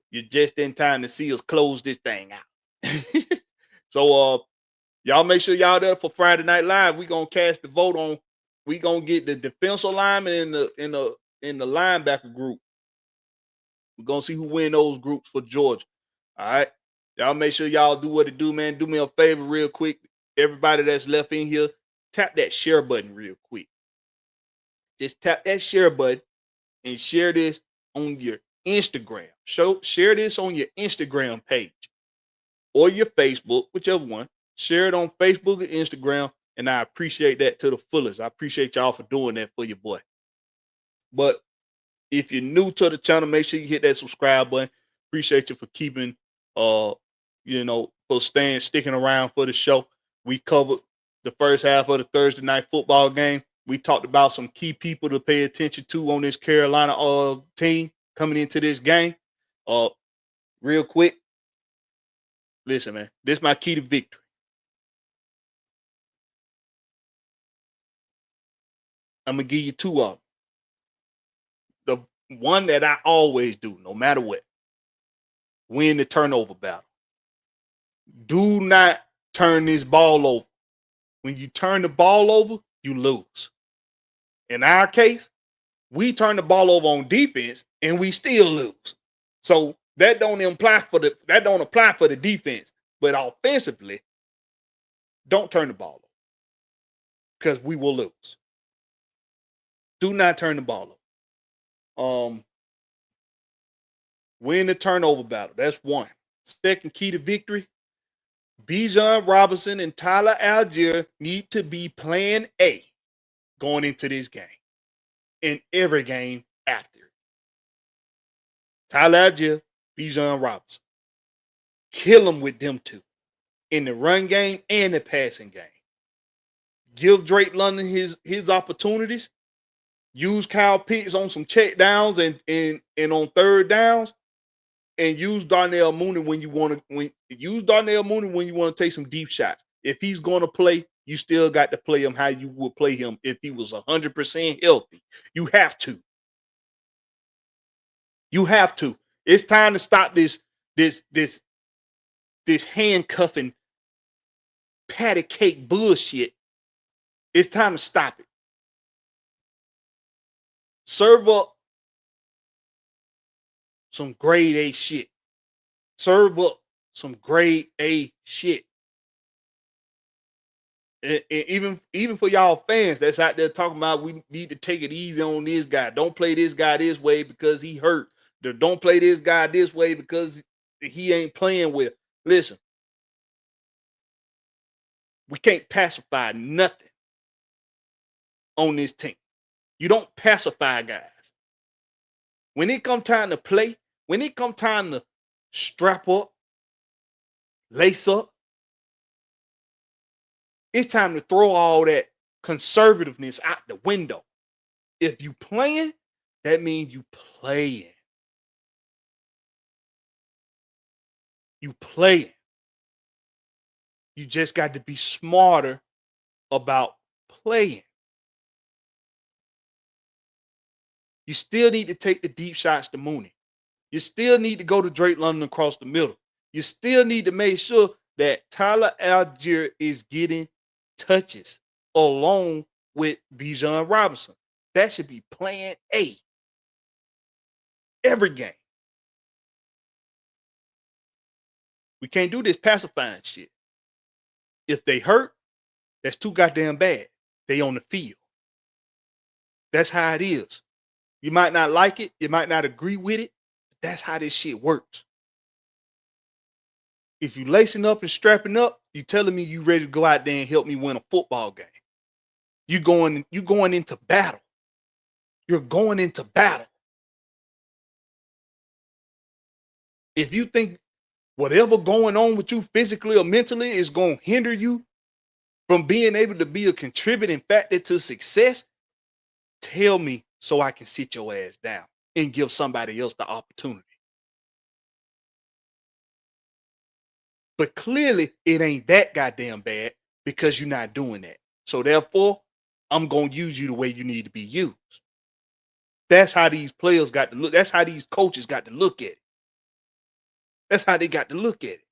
Speaker 3: You're just in time to see us close this thing out. So, y'all make sure y'all there for Friday Night Live. We're going to cast the vote on, we're going to get the defensive lineman in the linebacker group. We're going to see who win those groups for Georgia. All right? Y'all make sure y'all do what it do, man. Do me a favor real quick. Everybody that's left in here, tap that share button real quick. Just tap that share button and share this on your Instagram. Share this on your Instagram page or your Facebook, whichever one. Share it on Facebook or Instagram and I appreciate that to the fullest. I appreciate y'all for doing that for your boy. But if you're new to the channel, make sure you hit that subscribe button. Appreciate you for keeping, for sticking around for the show. We covered the first half of the Thursday night football game. We talked about some key people to pay attention to on this Carolina team coming into this game. Real quick, listen, man, this is my key to victory. I'm gonna give you two of them. The one that I always do, no matter what, win the turnover battle. Do not turn this ball over. When you turn the ball over, you lose. In our case, we turn the ball over on defense and we still lose. So that don't apply for the defense. But offensively, don't turn the ball over because we will lose. Do not turn the ball over. Win the turnover battle. That's one. Second key to victory. Bijan Robinson and Tyler Algier need to be plan A going into this game and every game after it. Tyler Algier, Bijan Robinson. Kill them with them two in the run game and the passing game. Give Drake London his opportunities. Use Kyle Pitts on some check downs and on third downs. And use Darnell Mooney when you want to take some deep shots. If he's going to play, you still got to play him how you would play him if he was 100% healthy. You have to. You have to. It's time to stop this handcuffing patty cake bullshit. It's time to stop it. Serve up some grade A shit. Serve up some grade A shit. And even for y'all fans that's out there talking about we need to take it easy on this guy. Don't play this guy this way because he hurt. Don't play this guy this way because he ain't playing well. Listen, we can't pacify nothing on this team. You don't pacify guys. When it come time to play, when it come time to strap up, lace up, it's time to throw all that conservativeness out the window. If you playing, that means you playing. You playing. You just got to be smarter about playing. You still need to take the deep shots to Mooney. You still need to go to Drake London across the middle. You still need to make sure that Tyler Algier is getting touches along with Bijan Robinson. That should be plan A. Every game. We can't do this pacifying shit. If they hurt, that's too goddamn bad. They on the field. That's how it is. You might not like it. You might not agree with it. But that's how this shit works. If you lacing up and strapping up, you telling me you ready to go out there and help me win a football game. You going into battle. You're going into battle. If you think whatever going on with you physically or mentally is going to hinder you from being able to be a contributing factor to success, tell me so I can sit your ass down and give somebody else the opportunity. But clearly, it ain't that goddamn bad because you're not doing that. So therefore, I'm going to use you the way you need to be used. That's how these players got to look. That's how these coaches got to look at it. That's how they got to look at it.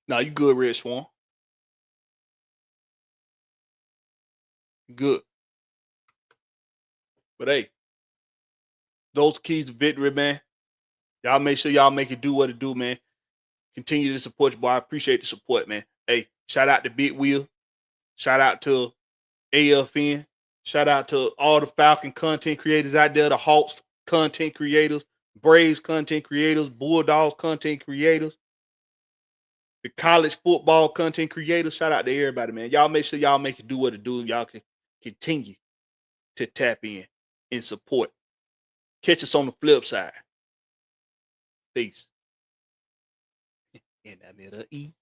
Speaker 3: Now, you good, Red Swan? Good. But hey, those keys to victory, man. Y'all make sure y'all make it do what it do, man. Continue to support your boy. I appreciate the support, man. Hey, shout out to Big Wheel. Shout out to AFN. Shout out to all the Falcon content creators out there, the Hawks content creators. Braves content creators, Bulldogs content creators, the college football content creators. Shout out to everybody, man. Y'all make sure y'all make it do what it do. Y'all can continue to tap in and support. Catch us on the flip side. Peace. And I'm at E.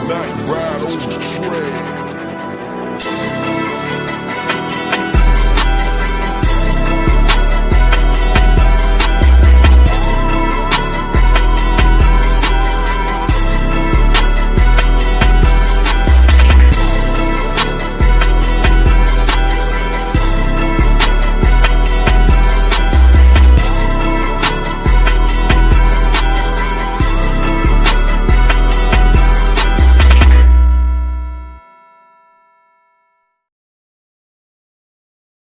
Speaker 1: Night ride on the train.